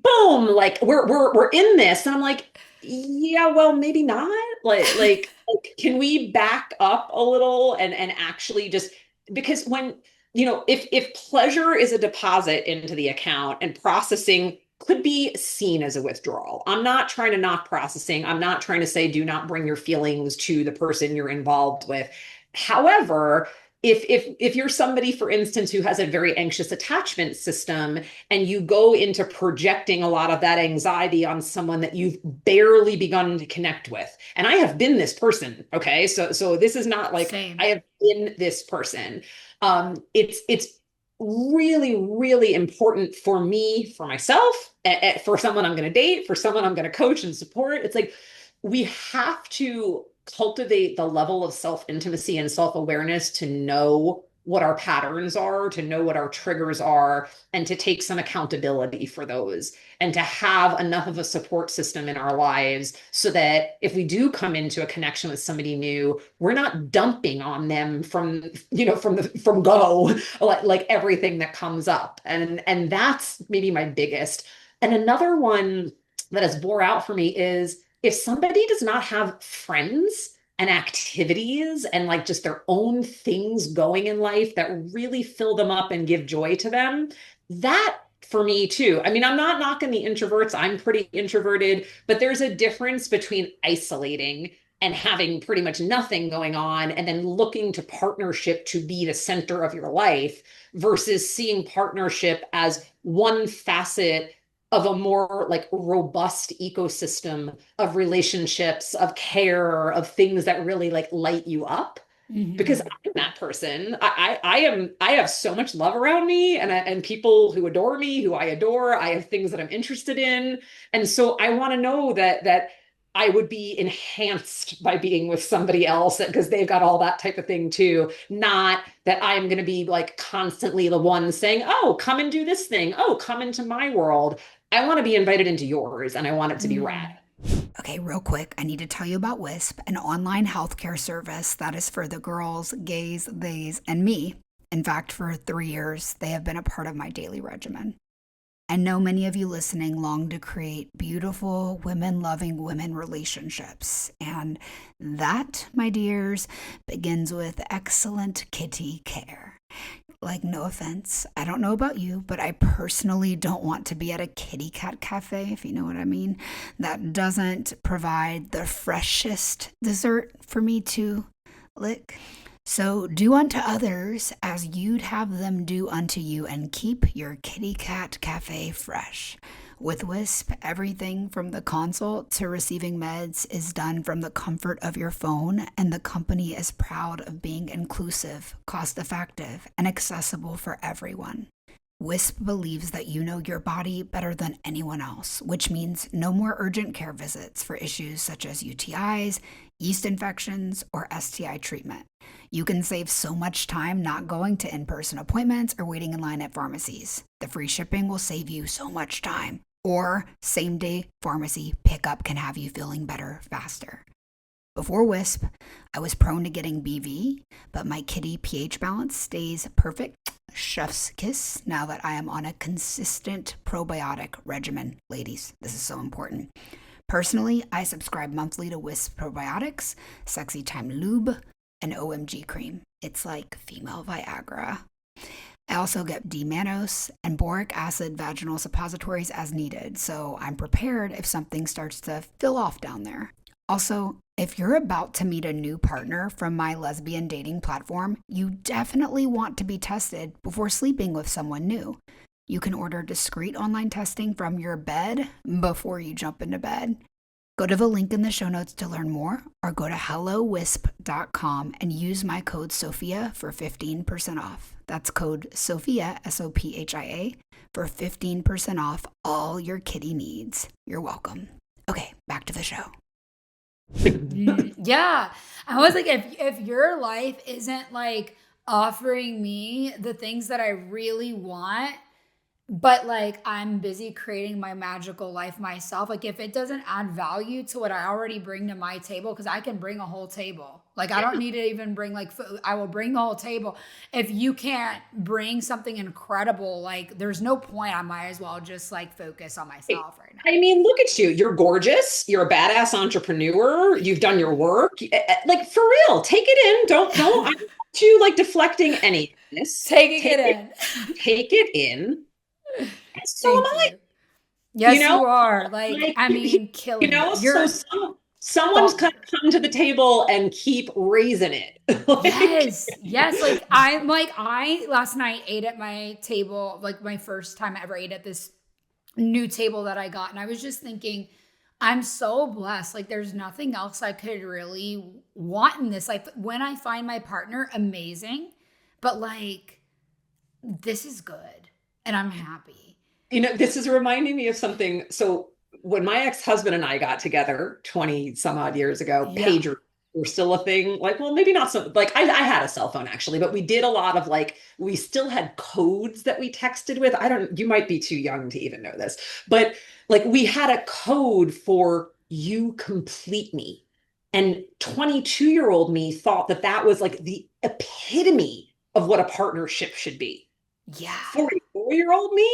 boom, like we're in this. And I'm like, yeah, well, maybe not. Like can we back up a little and actually just because when if pleasure is a deposit into the account and processing could be seen as a withdrawal. I'm not trying to knock processing. I'm not trying to say do not bring your feelings to the person you're involved with. However, if you're somebody, for instance, who has a very anxious attachment system and you go into projecting a lot of that anxiety on someone that you've barely begun to connect with, and I have been this person, okay, so this is not like I
Same.
have been this person. It's really, really important for me, for myself, for someone I'm going to date, for someone I'm going to coach and support. It's like we have to cultivate the level of self intimacy and self awareness to know what our patterns are, to know what our triggers are, and to take some accountability for those, and to have enough of a support system in our lives so that if we do come into a connection with somebody new, we're not dumping on them from, from go, like everything that comes up. And that's maybe my biggest. And another one that has bore out for me is if somebody does not have friends and activities and like just their own things going in life that really fill them up and give joy to them, that for me too. I mean, I'm not knocking the introverts. I'm pretty introverted, but there's a difference between isolating and having pretty much nothing going on and then looking to partnership to be the center of your life versus seeing partnership as one facet of a more like robust ecosystem of relationships, of care, of things that really like light you up. Because I'm that person. I have so much love around me and people who adore me, who I adore. I have things that I'm interested in. And so I want to know that I would be enhanced by being with somebody else because they've got all that type of thing too. Not that I'm going to be like constantly the one saying, oh, come and do this thing. Oh, come into my world. I want to be invited into yours and I want it to be rad.
Okay, real quick, I need to tell you about Wisp, an online healthcare service that is for the girls, gays, theys, and me. In fact, for 3 years, they have been a part of my daily regimen. I know many of you listening long to create beautiful, women-loving women relationships. And that, my dears, begins with excellent kitty care. Like, no offense, I don't know about you, but I personally don't want to be at a kitty cat cafe, if you know what I mean, that doesn't provide the freshest dessert for me to lick. So do unto others as you'd have them do unto you, and keep your kitty cat cafe fresh. With Wisp, everything from the consult to receiving meds is done from the comfort of your phone, and the company is proud of being inclusive, cost-effective, and accessible for everyone. Wisp believes that you know your body better than anyone else, which means no more urgent care visits for issues such as UTIs, yeast infections, or STI treatment. You can save so much time not going to in-person appointments or waiting in line at pharmacies. The free shipping will save you so much time. Or same-day pharmacy pickup can have you feeling better faster. Before Wisp, I was prone to getting BV, but my kitty pH balance stays perfect. Chef's kiss now that I am on a consistent probiotic regimen. Ladies, this is so important. Personally, I subscribe monthly to Wisp probiotics, Sexy Time Lube, and OMG cream. It's like female Viagra. I also get D-mannose and boric acid vaginal suppositories as needed, so I'm prepared if something starts to fill off down there. Also, if you're about to meet a new partner from my lesbian dating platform, you definitely want to be tested before sleeping with someone new. You can order discreet online testing from your bed before you jump into bed. Go to the link in the show notes to learn more, or go to hellowisp.com and use my code SOPHIA for 15% off. That's code SOPHIA, SOPHIA, for 15% off all your kitty needs. You're welcome. Okay, back to the show. Yeah. I was like, if your life isn't like offering me the things that I really want, but like I'm busy creating my magical life myself, like if it doesn't add value to what I already bring to my table, because I can bring a whole table. Like I don't need to even bring like food. I will bring the whole table. If you can't bring something incredible, like there's no point. I might as well just like focus on myself right now.
I mean, look at you. You're gorgeous. You're a badass entrepreneur. You've done your work. Like for real, take it in. Don't I don't want you like deflecting any of this.
Taking it in.
Take it in. So am I.
Yes, you are. Like, I mean, killing it.
So someone's gonna come to the table and keep raising it.
Yes. Like I last night ate at my table, like my first time I ever ate at this new table that I got. And I was just thinking, I'm so blessed. Like there's nothing else I could really want in this. Like when I find my partner, amazing. But like, this is good. And I'm happy.
This is reminding me of something. So when my ex-husband and I got together 20 some odd years ago, pager were still a thing. Like, well, maybe not so, like I had a cell phone actually, but we did a lot of like, we still had codes that we texted with. I don't, you might be too young to even know this, but like we had a code for you complete me. And 22-year-old me thought that that was like the epitome of what a partnership should be.
Yeah.
44-year-old me,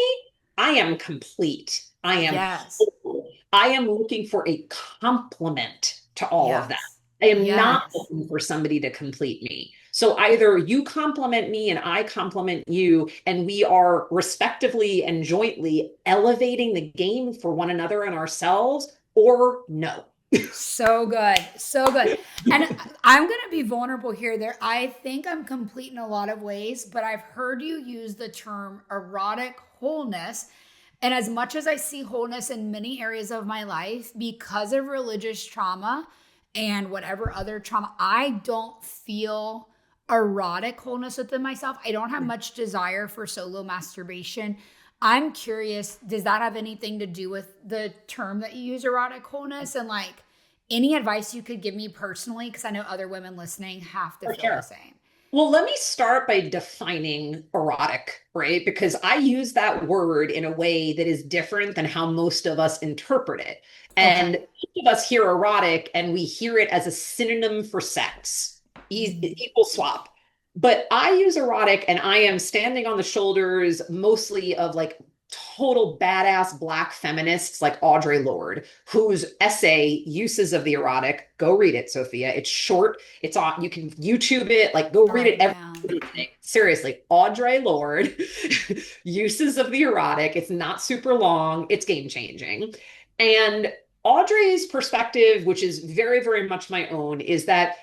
I am complete. I am
Yes.
whole. I am looking for a complement to all of that.
Yes.
I am not
Yes.
looking for somebody to complete me. So either you compliment me and I compliment you, and we are respectively and jointly elevating the game for one another and ourselves, or no.
So good. So good. And I'm going to be vulnerable here. I think I'm complete in a lot of ways, but I've heard you use the term erotic wholeness. And as much as I see wholeness in many areas of my life because of religious trauma and whatever other trauma, I don't feel erotic wholeness within myself. I don't have much desire for solo masturbation. I'm curious, does that have anything to do with the term that you use, erotic wholeness? And like, any advice you could give me personally? Because I know other women listening have to
For
feel the
sure.
same.
Well, let me start by defining erotic, right? Because I use that word in a way that is different than how most of us interpret it. And
Okay.
most of us hear erotic and we hear it as a synonym for sex,
Mm.
equal swap. But I use erotic and I am standing on the shoulders mostly of like total badass black feminists like Audre Lorde, whose essay, Uses of the Erotic, go read it, Sophia. It's short, it's on, you can YouTube it, like go
I'll
read
write
it
it
every
down.
evening. Seriously, Audre Lorde, Uses of the Erotic. It's not super long, it's game changing. And Audrey's perspective, which is very, very much my own, is that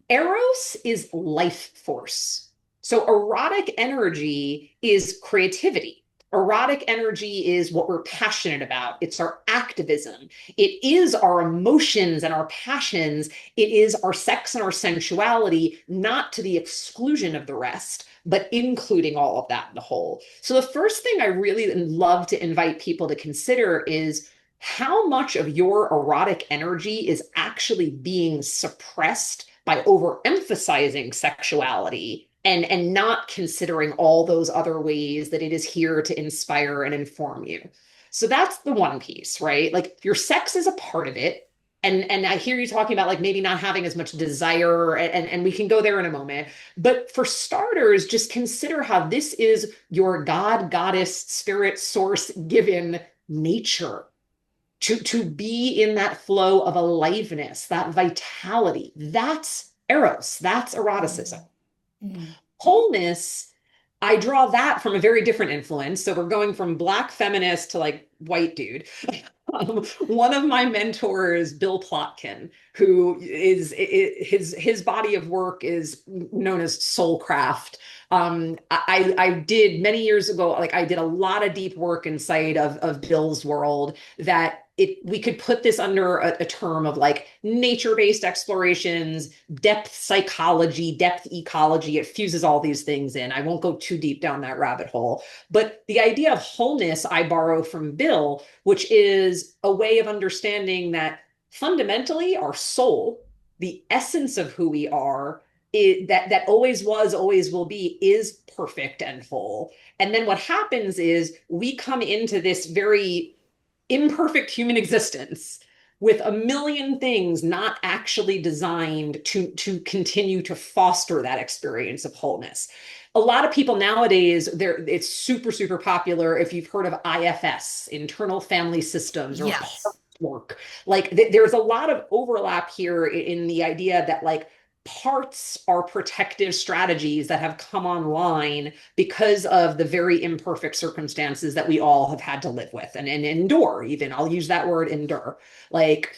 Eros is life force. So erotic energy is creativity. Erotic energy is what we're passionate about. It's our activism. It is our emotions and our passions. It is our sex and our sensuality, not to the exclusion of the rest, but including all of that in the whole. So the first thing I really love to invite people to consider is how much of your erotic energy is actually being suppressed by overemphasizing sexuality and not considering all those other ways that it is here to inspire and inform you. So that's the one piece, right? Like your sex is a part of it. And I hear you talking about like maybe not having as much desire, and we can go there in a moment. But for starters, just consider how this is your God, goddess, spirit, source given nature to be in that flow of aliveness, that vitality. That's eros, that's eroticism.
Mm. Mm.
Wholeness, I draw that from a very different influence. So we're going from black feminist to like white dude. One of my mentors, Bill Plotkin, who is his body of work is known as soulcraft. I did many years ago, like I did a lot of deep work inside of Bill's world that we could put this under a term of like nature-based explorations, depth psychology, depth ecology. It fuses all these things in. I won't go too deep down that rabbit hole. But the idea of wholeness I borrow from Bill, which is a way of understanding that fundamentally our soul, the essence of who we are, that always was, always will be, is perfect and whole. And then what happens is we come into this very imperfect human existence with a million things not actually designed to continue to foster that experience of wholeness. A lot of people nowadays, it's super popular if you've heard of IFS, internal family systems, or
Yes.
work. Like there's a lot of overlap here in the idea that like parts are protective strategies that have come online because of the very imperfect circumstances that we all have had to live with and endure. Even I'll use that word, endure. Like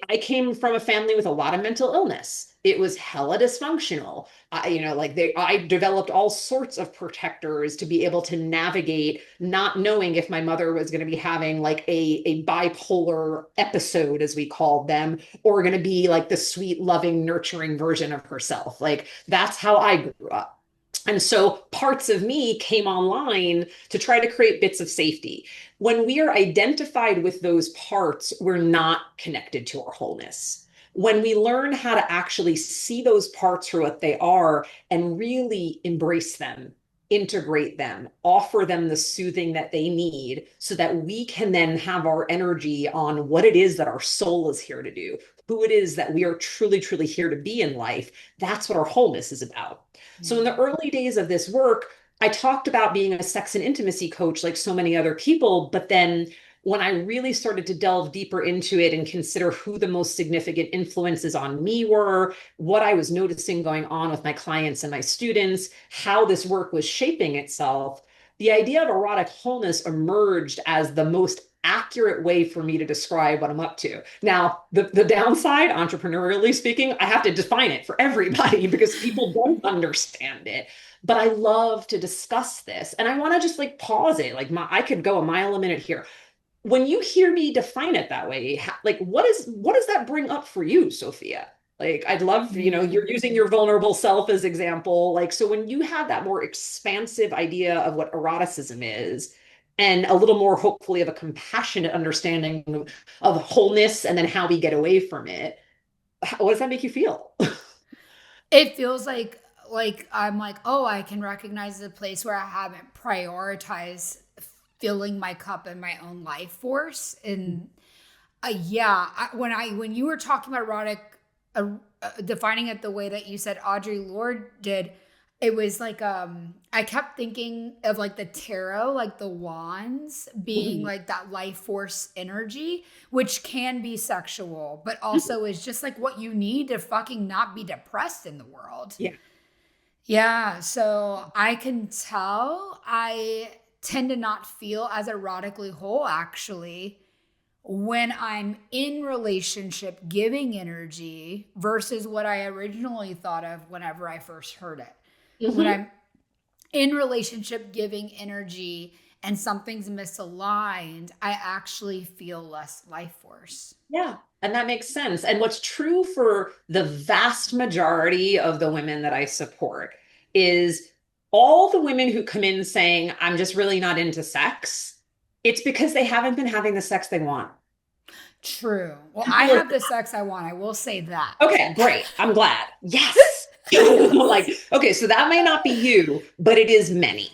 I came from a family with a lot of mental illness. It was hella dysfunctional. I developed all sorts of protectors to be able to navigate not knowing if my mother was going to be having like a bipolar episode, as we called them, or going to be like the sweet, loving, nurturing version of herself. Like that's how I grew up. And so parts of me came online to try to create bits of safety. When we are identified with those parts, we're not connected to our wholeness. when we learn how to actually see those parts for what they are and really embrace them, integrate them, offer them the soothing that they need so that we can then have our energy on what it is that our soul is here to do, who it is that we are truly, truly here to be in life. That's what our wholeness is about. So in the early days of this work, I talked about being a sex and intimacy coach like so many other people, but then when I really started to delve deeper into it and consider who the most significant influences on me were, what I was noticing going on with my clients and my students, how this work was shaping itself, the idea of erotic wholeness emerged as the most accurate way for me to describe what I'm up to. Now, the downside, entrepreneurially speaking, I have to define it for everybody because people don't understand it. But I love to discuss this. And I want to just like pause it. Like I could go a mile a minute here. When you hear me define it that way, like what does that bring up for you, Sophia? Like I'd love, you're using your vulnerable self as example. Like, so when you have that more expansive idea of what eroticism is, and a little more hopefully of a compassionate understanding of wholeness and then how we get away from it, what does that make you feel?
It feels like I'm like, oh, I can recognize the place where I haven't prioritized filling my cup and my own life force. And when you were talking about erotic, defining it the way that you said Audre Lorde did, it was like I kept thinking of like the tarot, like the wands being like that life force energy, which can be sexual, but also is just like what you need to fucking not be depressed in the world.
Yeah.
Yeah. So I can tell I tend to not feel as erotically whole actually when I'm in relationship giving energy versus what I originally thought of whenever I first heard it. When I'm in relationship giving energy and something's misaligned, I actually feel less life force.
Yeah. And that makes sense. And what's true for the vast majority of the women that I support is all the women who come in saying, I'm just really not into sex, it's because they haven't been having the sex they want.
True. Well, I have the sex I want. I will say that.
Okay, great. I'm glad. Yes. Like, okay, so that may not be you, but it is many.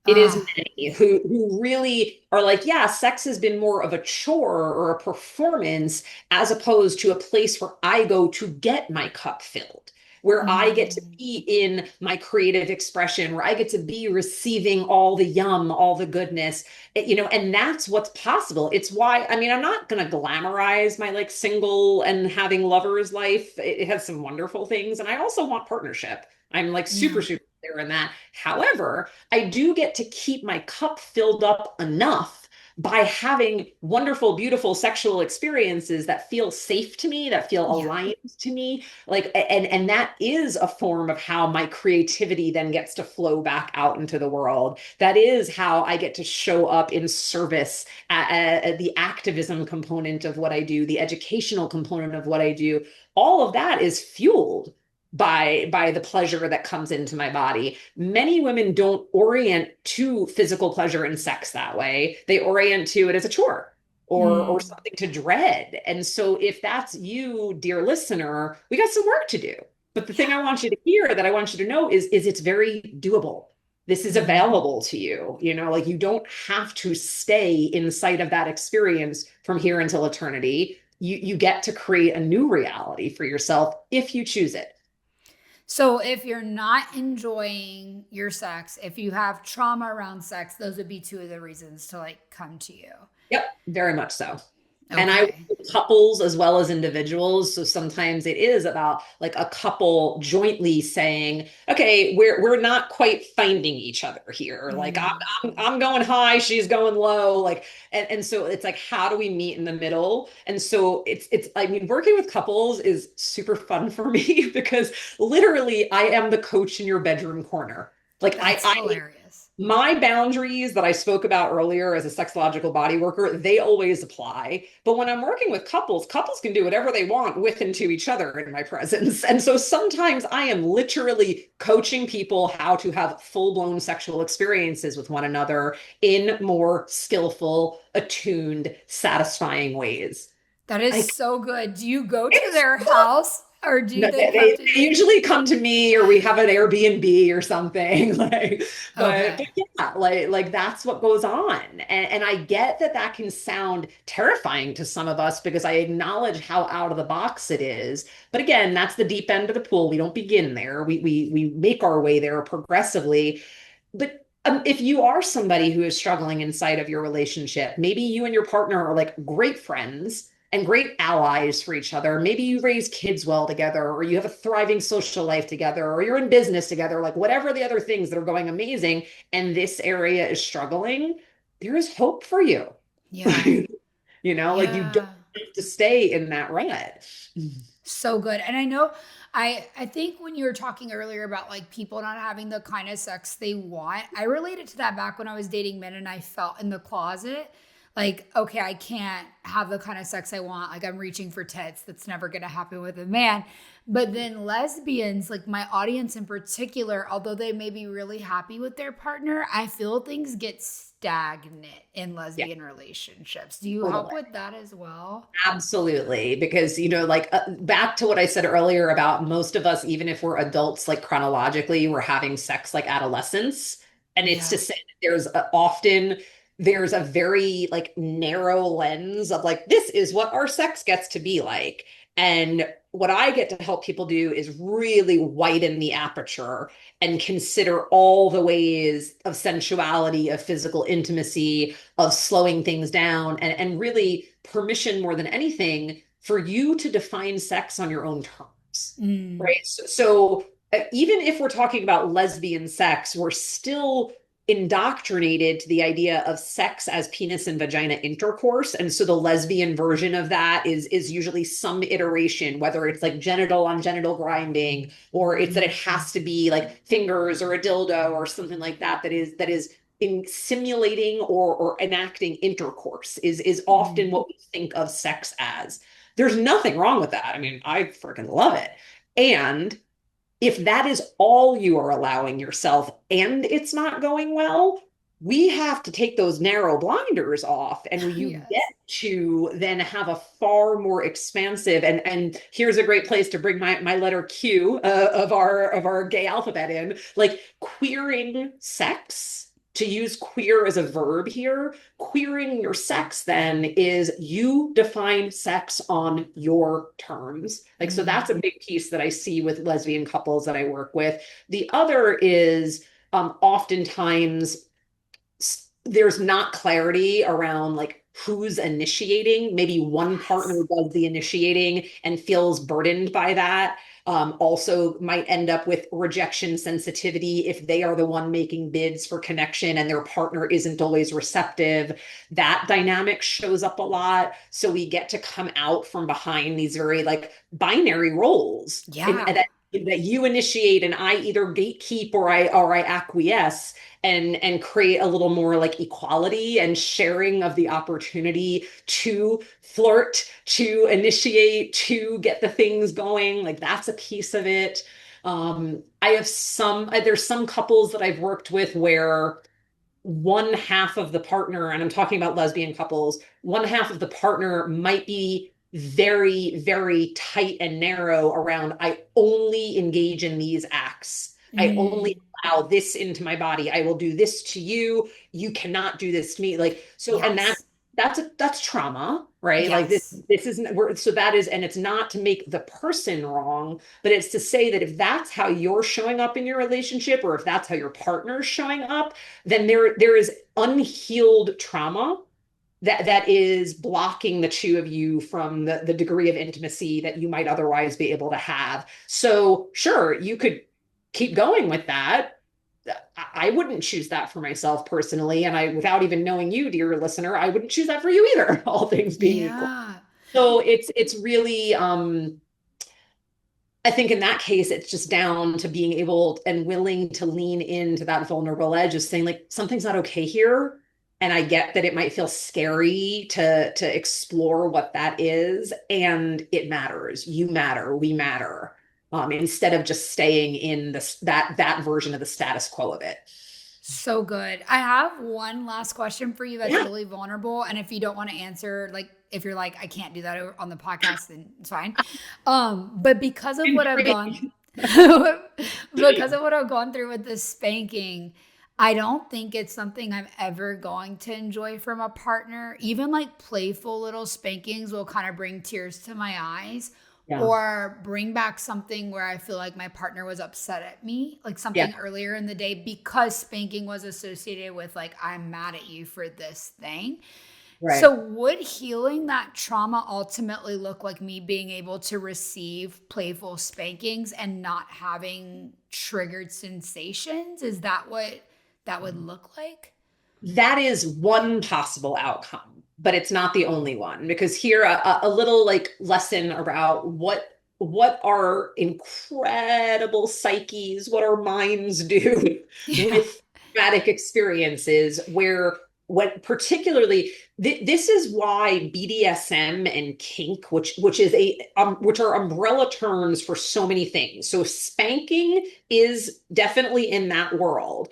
It is many who really are like, yeah, sex has been more of a chore or a performance as opposed to a place where I go to get my cup filled, where I get to be in my creative expression, where I get to be receiving all the yum, all the goodness, and that's what's possible. It's why, I mean, I'm not going to glamorize my like single and having lovers life. It has some wonderful things. And I also want partnership. I'm like super clear in that. However, I do get to keep my cup filled up enough by having wonderful, beautiful sexual experiences that feel safe to me, that feel aligned to me. Like, and that is a form of how my creativity then gets to flow back out into the world. That is how I get to show up in service at the activism component of what I do, the educational component of what I do. All of that is fueled by the pleasure that comes into my body. Many women don't orient to physical pleasure and sex that way. They orient to it as a chore or something to dread. And so if that's you, dear listener, we got some work to do. But the thing I want you to hear, that I want you to know is it's very doable. This is available to you. Like you don't have to stay inside of that experience from here until eternity. You get to create a new reality for yourself if you choose it.
So if you're not enjoying your sex, if you have trauma around sex, those would be two of the reasons to like come to you.
Yep, very much so.
Okay.
And I work with couples as well as individuals. So sometimes it is about like a couple jointly saying, okay, we're not quite finding each other here. Like I'm going high, she's going low. Like, and so it's like, how do we meet in the middle? And so it's I mean, working with couples is super fun for me because literally I am the coach in your bedroom corner. Like
That's hilarious.
My boundaries that I spoke about earlier as a sexological body worker, they always apply. But when I'm working with couples can do whatever they want with and to each other in my presence. And so sometimes I am literally coaching people how to have full-blown sexual experiences with one another in more skillful, attuned, satisfying ways.
That is
I
so good. Do you go to
it's
their house or do
No,
they come to
they
you?
usually come to me or we have an Airbnb or something like but
Okay.
yeah like that's what goes on and I get that that can sound terrifying to some of us because I acknowledge how out of the box it is, but again that's the deep end of the pool. We don't begin there, we make our way there progressively. But if you are somebody who is struggling inside of your relationship, maybe you and your partner are like great friends and great allies for each other. Maybe you raise kids well together, or you have a thriving social life together, or you're in business together, like whatever the other things that are going amazing, and this area is struggling, there is hope for you.
Yeah.
Like you don't
Yeah.
have to stay in that rut.
So good. And I know I think when you were talking earlier about like people not having the kind of sex they want, I related to that back when I was dating men and I felt in the closet like, okay, I can't have the kind of sex I want. Like I'm reaching for tits. That's never going to happen with a man. But then lesbians, like my audience in particular, although they may be really happy with their partner, I feel things get stagnant in
Yeah,
lesbian relationships. Do you help
totally.
with that as well?
Absolutely. Because, like back to what I said earlier about most of us, even if we're adults, like chronologically, we're having sex like adolescents. And it's
Yeah.
to say that there's a very like narrow lens of like, this is what our sex gets to be like. And what I get to help people do is really widen the aperture and consider all the ways of sensuality, of physical intimacy, of slowing things down, and really permission more than anything for you to define sex on your own terms,
Mm.
right? So even if we're talking about lesbian sex, we're still indoctrinated to the idea of sex as penis and vagina intercourse. And so the lesbian version of that is usually some iteration, whether it's like genital on genital grinding, or it's that it has to be like fingers or a dildo or something like that, that is in simulating or enacting intercourse is often
Mm.
what we think of sex as. There's nothing wrong with that. I mean, I freaking love it. And if that is all you are allowing yourself and it's not going well, we have to take those narrow blinders off and you get
Yes.
to then have a far more expansive and here's a great place to bring my letter Q of our gay alphabet in, like queering sex. To use queer as a verb here, queering your sex then is you define sex on your terms. Like, so
Mm.
that's a big piece that I see with lesbian couples that I work with. The other is oftentimes there's not clarity around like who's initiating. Maybe one partner
Yes.
does the initiating and feels burdened by that. Also might end up with rejection sensitivity if they are the one making bids for connection and their partner isn't always receptive. That dynamic shows up a lot. So we get to come out from behind these very like binary roles and
Yeah.
that you initiate and I either gatekeep or I acquiesce and create a little more like equality and sharing of the opportunity to flirt, to initiate, to get the things going. Like that's a piece of it. I have there's some couples that I've worked with where one half of the partner, and I'm talking about lesbian couples, one half of the partner might be very, very tight and narrow around, I only engage in these acts. I only
Mm.
allow this into my body. I will do this to you. You cannot do this to me. Like, so, and
Yes.
that's trauma, right? Like
Yes.
this isn't where, so that is, and it's not to make the person wrong, but it's to say that if that's how you're showing up in your relationship, or if that's how your partner's showing up, then there is unhealed trauma that is blocking the two of you from the degree of intimacy that you might otherwise be able to have. So sure, you could keep going with that. I wouldn't choose that for myself personally. And without even knowing you, dear listener, I wouldn't choose that for you either, all things being equal.
Yeah.
So it's really I think in that case, it's just down to being able and willing to lean into that vulnerable edge of saying, like, something's not okay here. And I get that it might feel scary to explore what that is. And it matters. You matter. We matter. Instead of just staying in that version of the status quo of it.
So good. I have one last question for you that's
Yeah.
really vulnerable. And if you don't want to answer, like if you're like, I can't do that on the podcast, then it's fine. But because of what I've gone
Intrigued.
because of what I've gone through with this spanking, I don't think it's something I'm ever going to enjoy from a partner. Even like playful little spankings will kind of bring tears to my eyes
Yeah.
or bring back something where I feel like my partner was upset at me, like
Yeah.
something earlier in the day because spanking was associated with like, I'm mad at you for this thing.
Right.
So, would healing that trauma ultimately look like me being able to receive playful spankings and not having triggered sensations? Is that what that would look like?
That is one possible outcome, but it's not the only one, because here a little like lesson about what our incredible psyches, what our minds do
Yeah.
with traumatic experiences, where what particularly this is why BDSM and kink, which is which are umbrella terms for so many things. So spanking is definitely in that world.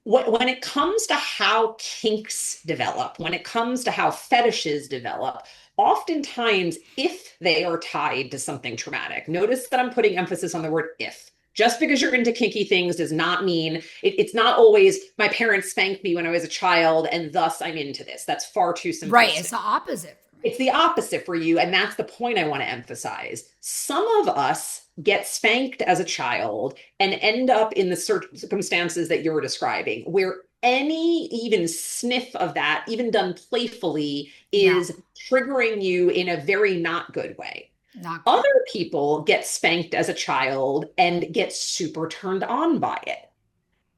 When it comes to how kinks develop, when it comes to how fetishes develop, oftentimes, if they are tied to something traumatic, notice that I'm putting emphasis on the word if. Just because you're into kinky things does not mean it's not always my parents spanked me when I was a child and thus I'm into this. That's far too
Right. It's
simplistic.
the opposite for
It's
me.
the opposite for you. And that's the point I want to emphasize. Some of us get spanked as a child and end up in the circumstances that you're describing, where any even sniff of that, even done playfully,
Yeah.
is triggering you in a very not good way.
Not good.
Other people get spanked as a child and get super turned on by it.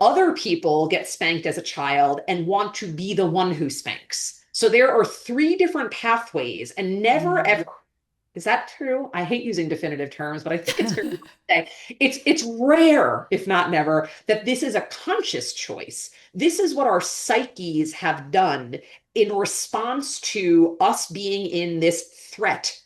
Other people get spanked as a child and want to be the one who spanks. So there are three different pathways, and never
Mhm.
ever, is that true? I hate using definitive terms, but I think it's fair to say it's rare, if not never, that this is a conscious choice. This is what our psyches have done in response to us being in this threat,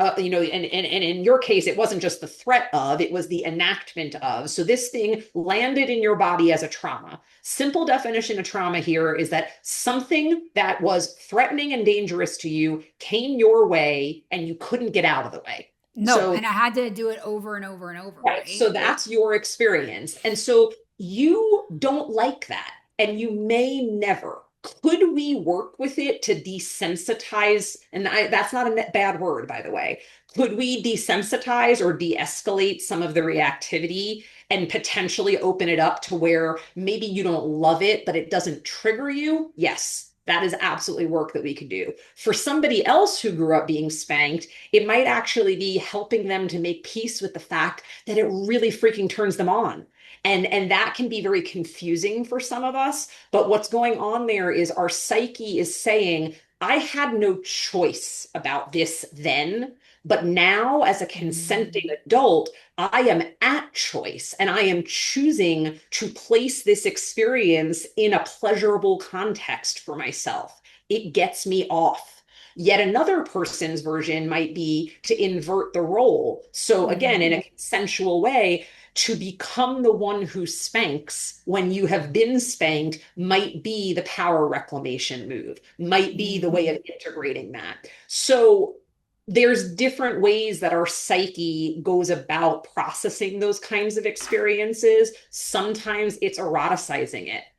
and in your case, it wasn't just the threat of, it was the enactment of. So this thing landed in your body as a trauma. Simple definition of trauma here is that something that was threatening and dangerous to you came your way and you couldn't get out of the way.
No,
So
and I had to do it over and over and over,
right. So
right?
that's your experience. And so you don't like that, and you may never. Could we work with it to desensitize? And that's not a bad word, by the way. Could we desensitize or de escalate some of the reactivity and potentially open it up to where maybe you don't love it, but it doesn't trigger you? Yes, that is absolutely work that we could do. For somebody else who grew up being spanked, it might actually be helping them to make peace with the fact that it really freaking turns them on. And that can be very confusing for some of us. But what's going on there is our psyche is saying, I had no choice about this then, but now as a consenting
Mm.
adult, I am at choice and I am choosing to place this experience in a pleasurable context for myself. It gets me off. Yet another person's version might be to invert the role. So, again, in
Mm.
a consensual way, to become the one who spanks when you have been spanked might be the power reclamation move, might be the way
Mm.
of integrating that. So, there's different ways that our psyche goes about processing those kinds of experiences. Sometimes it's eroticizing it.
I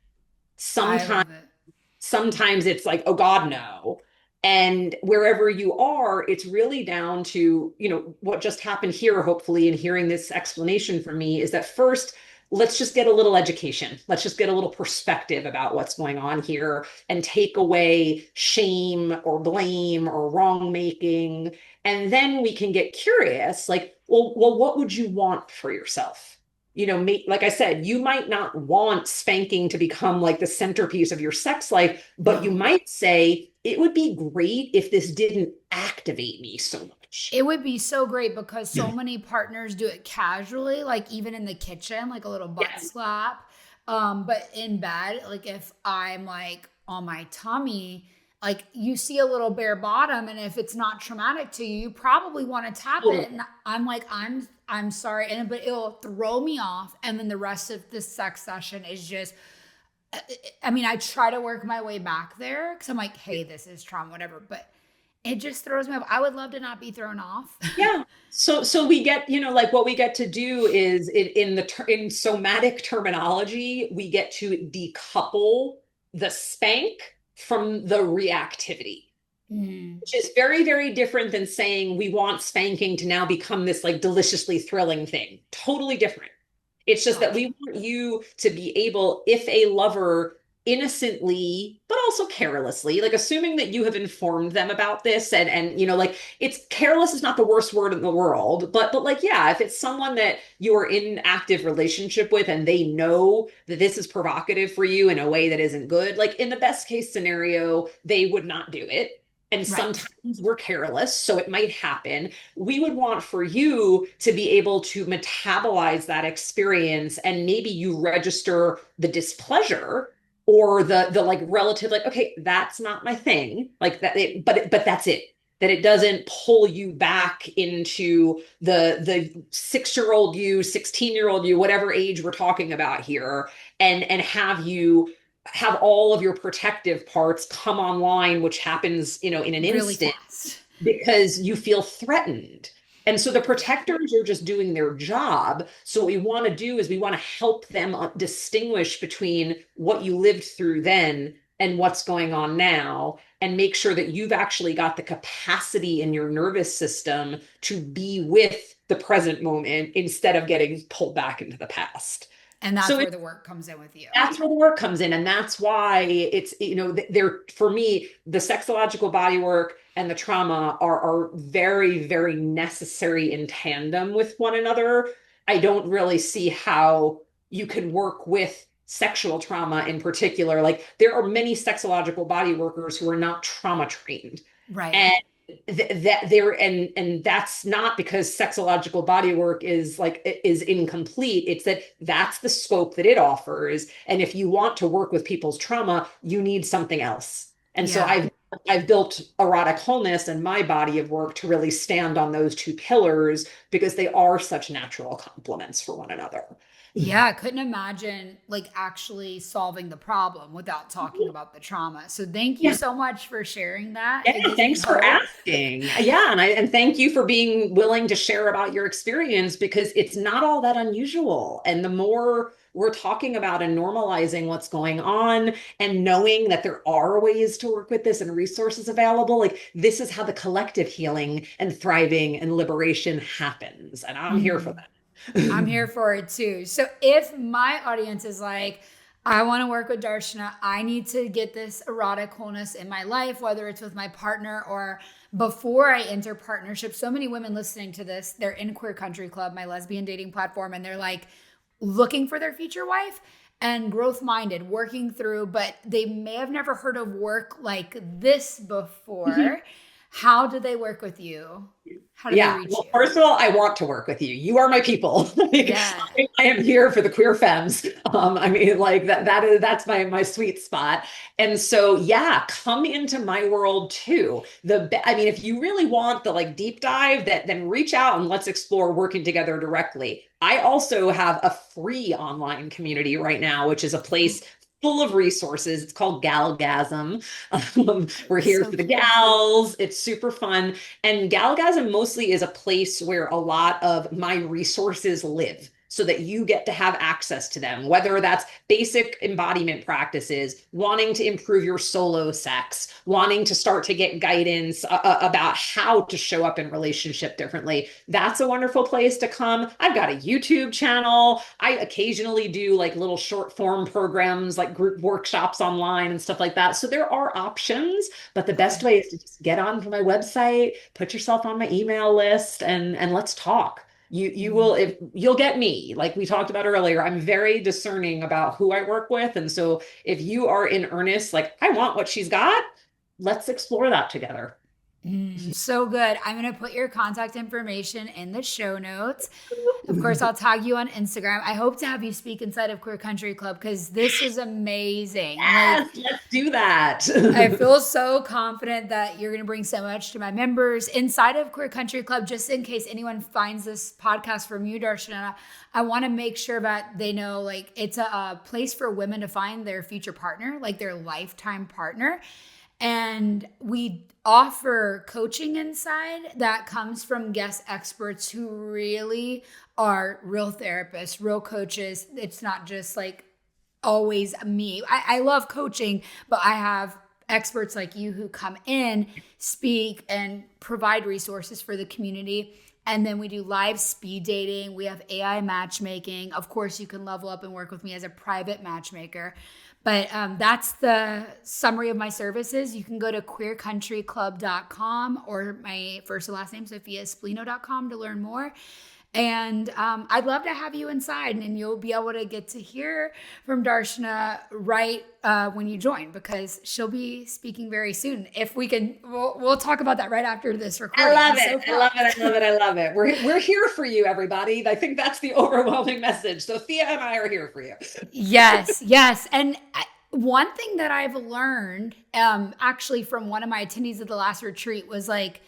Sometimes
love it.
sometimes it's like, oh God, no. And wherever you are, it's really down to, what just happened here, hopefully, in hearing this explanation from me is that first, let's just get a little education. Let's just get a little perspective about what's going on here and take away shame or blame or wrong making. And then we can get curious, like, well, what would you want for yourself? Like I said, you might not want spanking to become like the centerpiece of your sex life, but you
No.
might say, it would be great if this didn't activate me so much.
It would be so great because so many partners do it casually, like even in the kitchen, like a little butt
Yes.
slap. But in bed, like if I'm like on my tummy, like you see a little bare bottom, and if it's not traumatic to you, you probably want to tap it. And I'm like, I'm sorry, and but it'll throw me off, and then the rest of the sex session is just I mean, I try to work my way back there because I'm like, hey, this is trauma, whatever. But it just throws me off. I would love to not be thrown off.
Yeah. So we get, like what we get to do is in somatic terminology, we get to decouple the spank from the reactivity,
Mm,
which is very, very different than saying we want spanking to now become this like deliciously thrilling thing. Totally different. It's just that
gotcha.
we want you to be able, if a lover innocently, but also carelessly, like assuming that you have informed them about this and like it's careless is not the worst word in the world, but like, yeah, if it's someone that you're in active relationship with and they know that this is provocative for you in a way that isn't good, like in the best case scenario, they would not do it. And
Right.
sometimes we're careless, so it might happen. We would want for you to be able to metabolize that experience and maybe you register the displeasure or the like relative like okay that's not my thing like that but that's it, that it doesn't pull you back into the 6-year-old you, 16-year-old you, whatever age we're talking about here, and have you have all of your protective parts come online, which happens, in an
Really
instant
fast.
because you feel threatened. And so the protectors are just doing their job. So what we want to do is we want to help them distinguish between what you lived through then and what's going on now, and make sure that you've actually got the capacity in your nervous system to be with the present moment instead of getting pulled back into the past.
And that's
So
where the work comes in with you.
that's where the work comes in. And that's why it's, they're, for me, the sexological body work and the trauma are very, very necessary in tandem with one another. I don't really see how you can work with sexual trauma in particular. Like there are many sexological body workers who are not trauma trained.
Right.
And that there and that's not because sexological bodywork is incomplete. It's that that's the scope that it offers, and if you want to work with people's trauma you need something else. And so
Yeah.
I've built Erotic Wholeness and my body of work to really stand on those two pillars because they are such natural complements for one another.
Yeah, I couldn't imagine like actually solving the problem without talking about the trauma. So thank you
Yeah.
so much for sharing that.
Yeah,
It gives me
thanks for
hope.
asking. Yeah, and thank you for being willing to share about your experience because it's not all that unusual. And the more we're talking about and normalizing what's going on and knowing that there are ways to work with this and resources available, like this is how the collective healing and thriving and liberation happens. And I'm here for
Mhm. I'm
that.
here for it too. So if my audience is like, I want to work with Darshana, I need to get this erotic wholeness in my life, whether it's with my partner or before I enter partnership. So many women listening to this, they're in Queer Country Club, my lesbian dating platform, and they're like looking for their future wife and growth minded, working through, but they may have never heard of work like this before. How do they work with you? How do they
Yeah.
reach
Well,
you?
first of all, I want to work with you. You are my people. Like,
Yeah.
I am here for the queer femmes. I mean, like that's my sweet spot. And so, yeah, come into my world too. I mean, if you really want the like deep dive, then reach out and let's explore working together directly. I also have a free online community right now, which is a place full of resources. It's called Galgasm. We're here
So
for the
cute.
gals. It's super fun. And Galgasm mostly is a place where a lot of my resources live so that you get to have access to them, whether that's basic embodiment practices, wanting to improve your solo sex, wanting to start to get guidance about how to show up in relationship differently. That's a wonderful place to come. I've got a YouTube channel. I occasionally do like little short form programs, like group workshops online and stuff like that. So there are options, but the best
Okay.
way is to just get onto my website, put yourself on my email list, and let's talk. You will, if you'll get me, like we talked about earlier, I'm very discerning about who I work with. And so if you are in earnest, like I want what she's got, let's explore that together.
So good. I'm going to put your contact information in the show notes. Of course, I'll tag you on Instagram. I hope to have you speak inside of Queer Country Club because this is amazing.
Yes, let's do that.
I feel so confident that you're going to bring so much to my members inside of Queer Country Club. Just in case anyone finds this podcast from you, Darshana, I want to make sure that they know like it's a place for women to find their future partner, like their lifetime partner. And we offer coaching inside that comes from guest experts who really are real therapists, real coaches. It's not just like always me. I love coaching, but I have experts like you who come in, speak, and provide resources for the community. And then we do live speed dating. We have AI matchmaking. Of course, you can level up and work with me as a private matchmaker. But that's the summary of my services. You can go to queercountryclub.com or my first and last name, SophiaSpallino.com to learn more. And I'd love to have you inside, and you'll be able to get to hear from Darshana right when you join, because she'll be speaking very soon. If we can, we'll talk about that right after this recording.
I love it. I love it. I love it. I love it. We're here for you, everybody. I think that's the overwhelming message. Sophia and I are here for you.
Yes, yes. And one thing that I've learned actually from one of my attendees at the last retreat was like,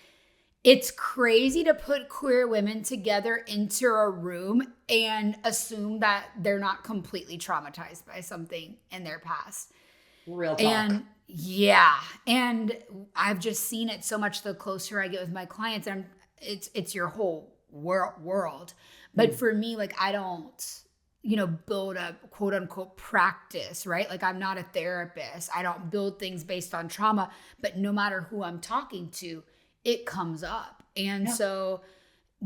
it's crazy to put queer women together into a room and assume that they're not completely traumatized by something in their past.
Real talk.
And yeah, and I've just seen it so much the closer I get with my clients. And it's your whole world. But for me, like I don't, build a quote unquote practice, right? Like I'm not a therapist. I don't build things based on trauma, but no matter who I'm talking to, it comes up. And so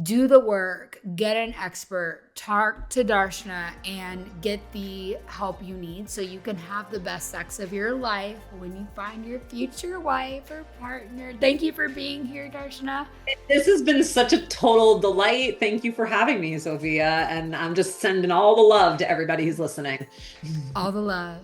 do the work, get an expert, talk to Darshana, and get the help you need so you can have the best sex of your life when you find your future wife or partner. Thank you for being here, Darshana.
This has been such a total delight. Thank you for having me, Sophia. And I'm just sending all the love to everybody who's listening.
All the love.